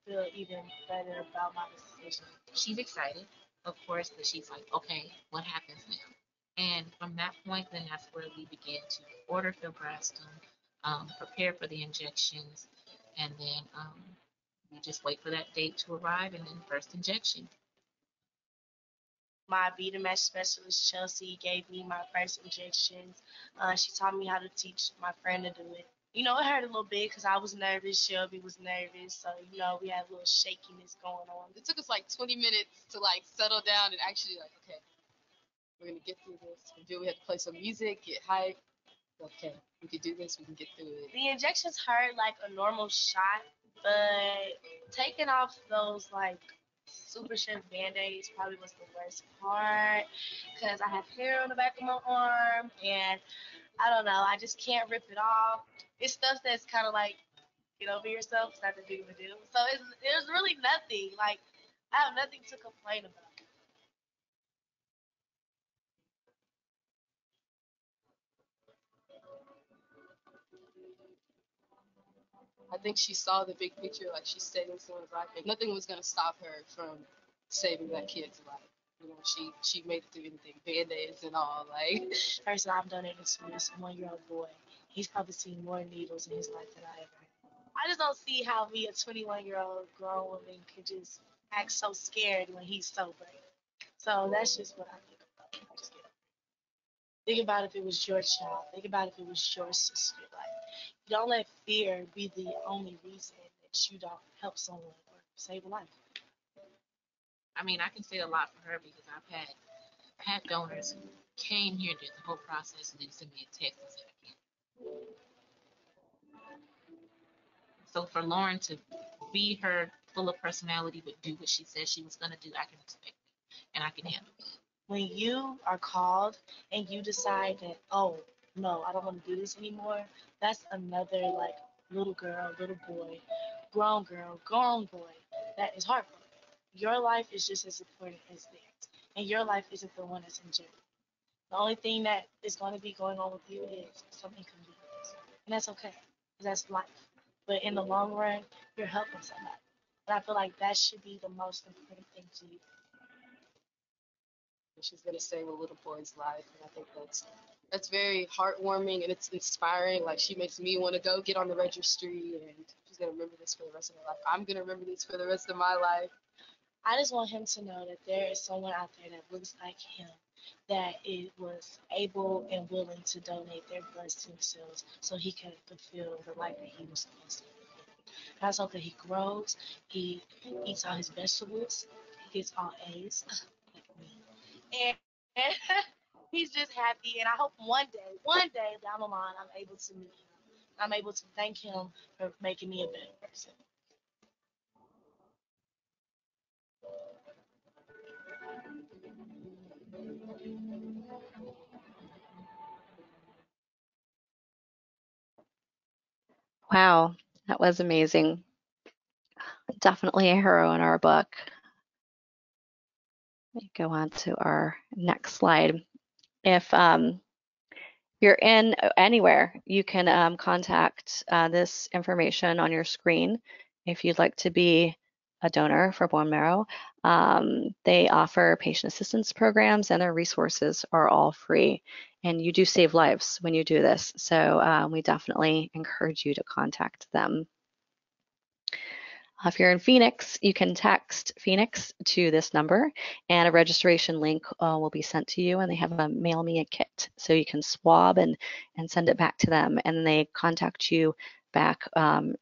feel even better about my decision. She's excited, of course, but she's like, okay, what happens now? And from that point, then that's where we begin to order filgrastim, prepare for the injections, and then we just wait for that date to arrive and then first injection. My Beta Mesh specialist, Chelsea, gave me my first injections. She taught me how to teach my friend to do it. It hurt a little bit because I was nervous. Shelby was nervous. So, we had a little shakiness going on. It took us like 20 minutes to like settle down and actually like, okay, we're gonna get through this. We had to play some music, get hype. Okay, we can do this. We can get through it. The injections hurt like a normal shot, but taking off those like super strength band-aids probably was the worst part because I have hair on the back of my arm and I don't know, I just can't rip it off. It's stuff that's kind of like get over yourself. It's not that big of a deal. So there's really nothing. Like I have nothing to complain about. I think she saw the big picture, like she's saving someone's life. Like nothing was gonna stop her from saving that kid's life. She made it through anything, band-aids and all. Like Person I've donated to this 1-year-old boy. He's probably seen more needles in his life than I ever have. I just don't see how me, a 21-year-old grown woman, could just act so scared when he's so brave. So that's just what I think about. I just think about if it was your child. Think about if it was your sister. Like, don't let fear be the only reason that you don't help someone or save a life. I mean, I can say a lot for her because I've had donors who came here, did the whole process, and then sent me a text and said I can't. So for Lauren to be her full of personality but do what she said she was gonna do, I can expect it and I can handle it. When you are called and you decide that, oh no, I don't want to do this anymore, that's another like little girl, little boy, grown boy. That is hard for you. Your life is just as important as theirs, and your life isn't the one that's in jeopardy. The only thing that is going to be going on with you is some inconvenience, and that's okay, 'cause that's life. But in the long run, you're helping somebody, and I feel like that should be the most important thing to you. she's gonna save a little boy's life, and I think that's very heartwarming and it's inspiring. Like she makes me want to go get on the registry, and she's gonna remember this for the rest of her life. I'm gonna remember this for the rest of my life. I just want him to know that there is someone out there that looks like him that it was able and willing to donate their blood stem cells so he can fulfill the life that he was supposed to fulfill. I just hope that he grows, he eats all his vegetables, he gets all A's, like me. And he's just happy, and I hope one day down the line, I'm able to meet him. I'm able to thank him for making me a better person. Wow, that was amazing. Definitely a hero in our book. Let me go on to our next slide. If you're in anywhere, you can contact this information on your screen if you'd like to be a donor for bone marrow. They offer patient assistance programs and their resources are all free. And you do save lives when you do this. So we definitely encourage you to contact them. If you're in Phoenix, you can text Phoenix to this number and a registration link will be sent to you, and they have a mail me a kit. So you can swab and send it back to them, and they contact you back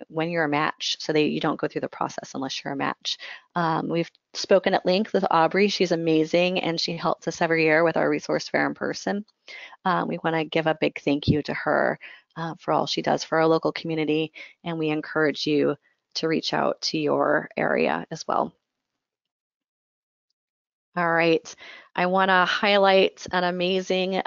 when you're a match, so you don't go through the process unless you're a match. We've spoken at length with Aubrey. She's amazing, and she helps us every year with our resource fair in person. We want to give a big thank you to her for all she does for our local community, and we encourage you to reach out to your area as well. All right. I want to highlight an amazing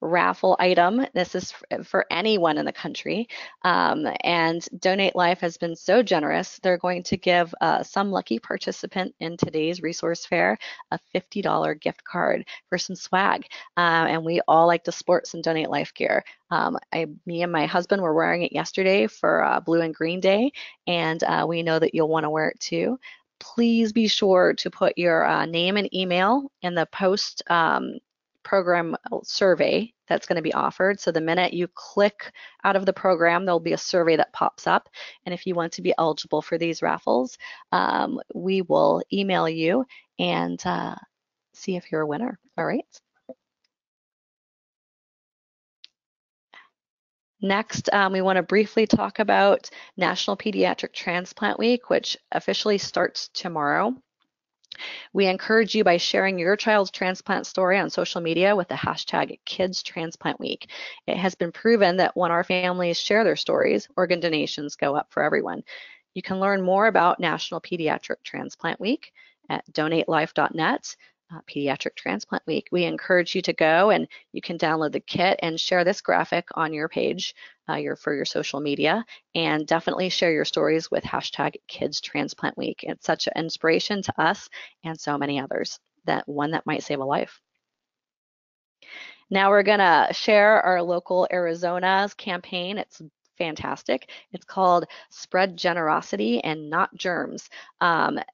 raffle item. This is for anyone in the country. And Donate Life has been so generous. They're going to give some lucky participant in today's resource fair a $50 gift card for some swag. And we all like to sport some Donate Life gear. Me and my husband were wearing it yesterday for Blue and Green Day, and we know that you'll want to wear it too. Please be sure to put your name and email in the post program survey that's going to be offered. So the minute you click out of the program, there'll be a survey that pops up. And if you want to be eligible for these raffles, we will email you and see if you're a winner. All right. Next, we want to briefly talk about National Pediatric Transplant Week, which officially starts tomorrow. We encourage you by sharing your child's transplant story on social media with the hashtag #KidsTransplant It has been proven that when our families share their stories, organ donations go up for everyone. You can learn more about National Pediatric Transplant Week at donatelife.net. Pediatric Transplant Week. We encourage you to go, and you can download the kit and share this graphic on your page for your social media, and definitely share your stories with hashtag #KidsTransplant It's such an inspiration to us and so many others, that one that might save a life. Now we're gonna share our local Arizona's campaign. It's fantastic. It's called Spread Generosity and Not Germs.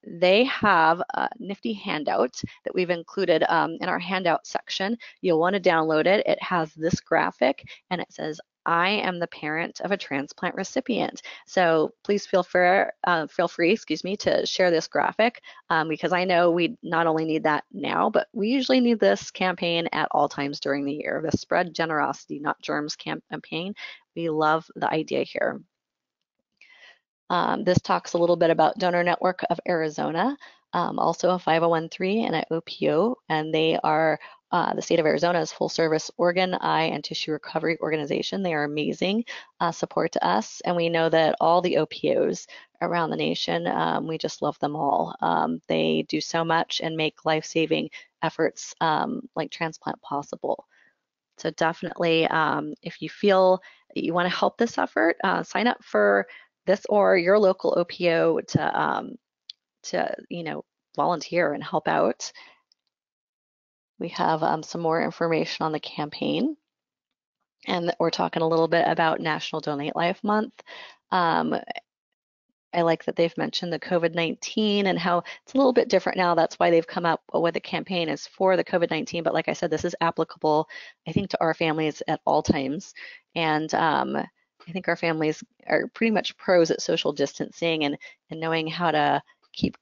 They have a nifty handout that we've included in our handout section. You'll want to download it. It has this graphic, and it says, I am the parent of a transplant recipient. So please feel free, to share this graphic because I know we not only need that now, but we usually need this campaign at all times during the year. The Spread Generosity, Not Germs campaign. We love the idea here. This talks a little bit about Donor Network of Arizona, also a 501(c)(3 and an OPO, and they are the state of Arizona's full service organ, eye, and tissue recovery organization. They are amazing support to us, and we know that all the OPOs around the nation, we just love them all. They do so much and make life-saving efforts like transplant possible. So definitely, if you feel you want to help this effort, sign up for this or your local OPO to volunteer and help out. We have some more information on the campaign, and we're talking a little bit about National Donate Life Month. I like that they've mentioned the COVID-19 and how it's a little bit different now. That's why they've come up with the campaign is for the COVID-19. But like I said, this is applicable, I think, to our families at all times. And I think our families are pretty much pros at social distancing and knowing how to keep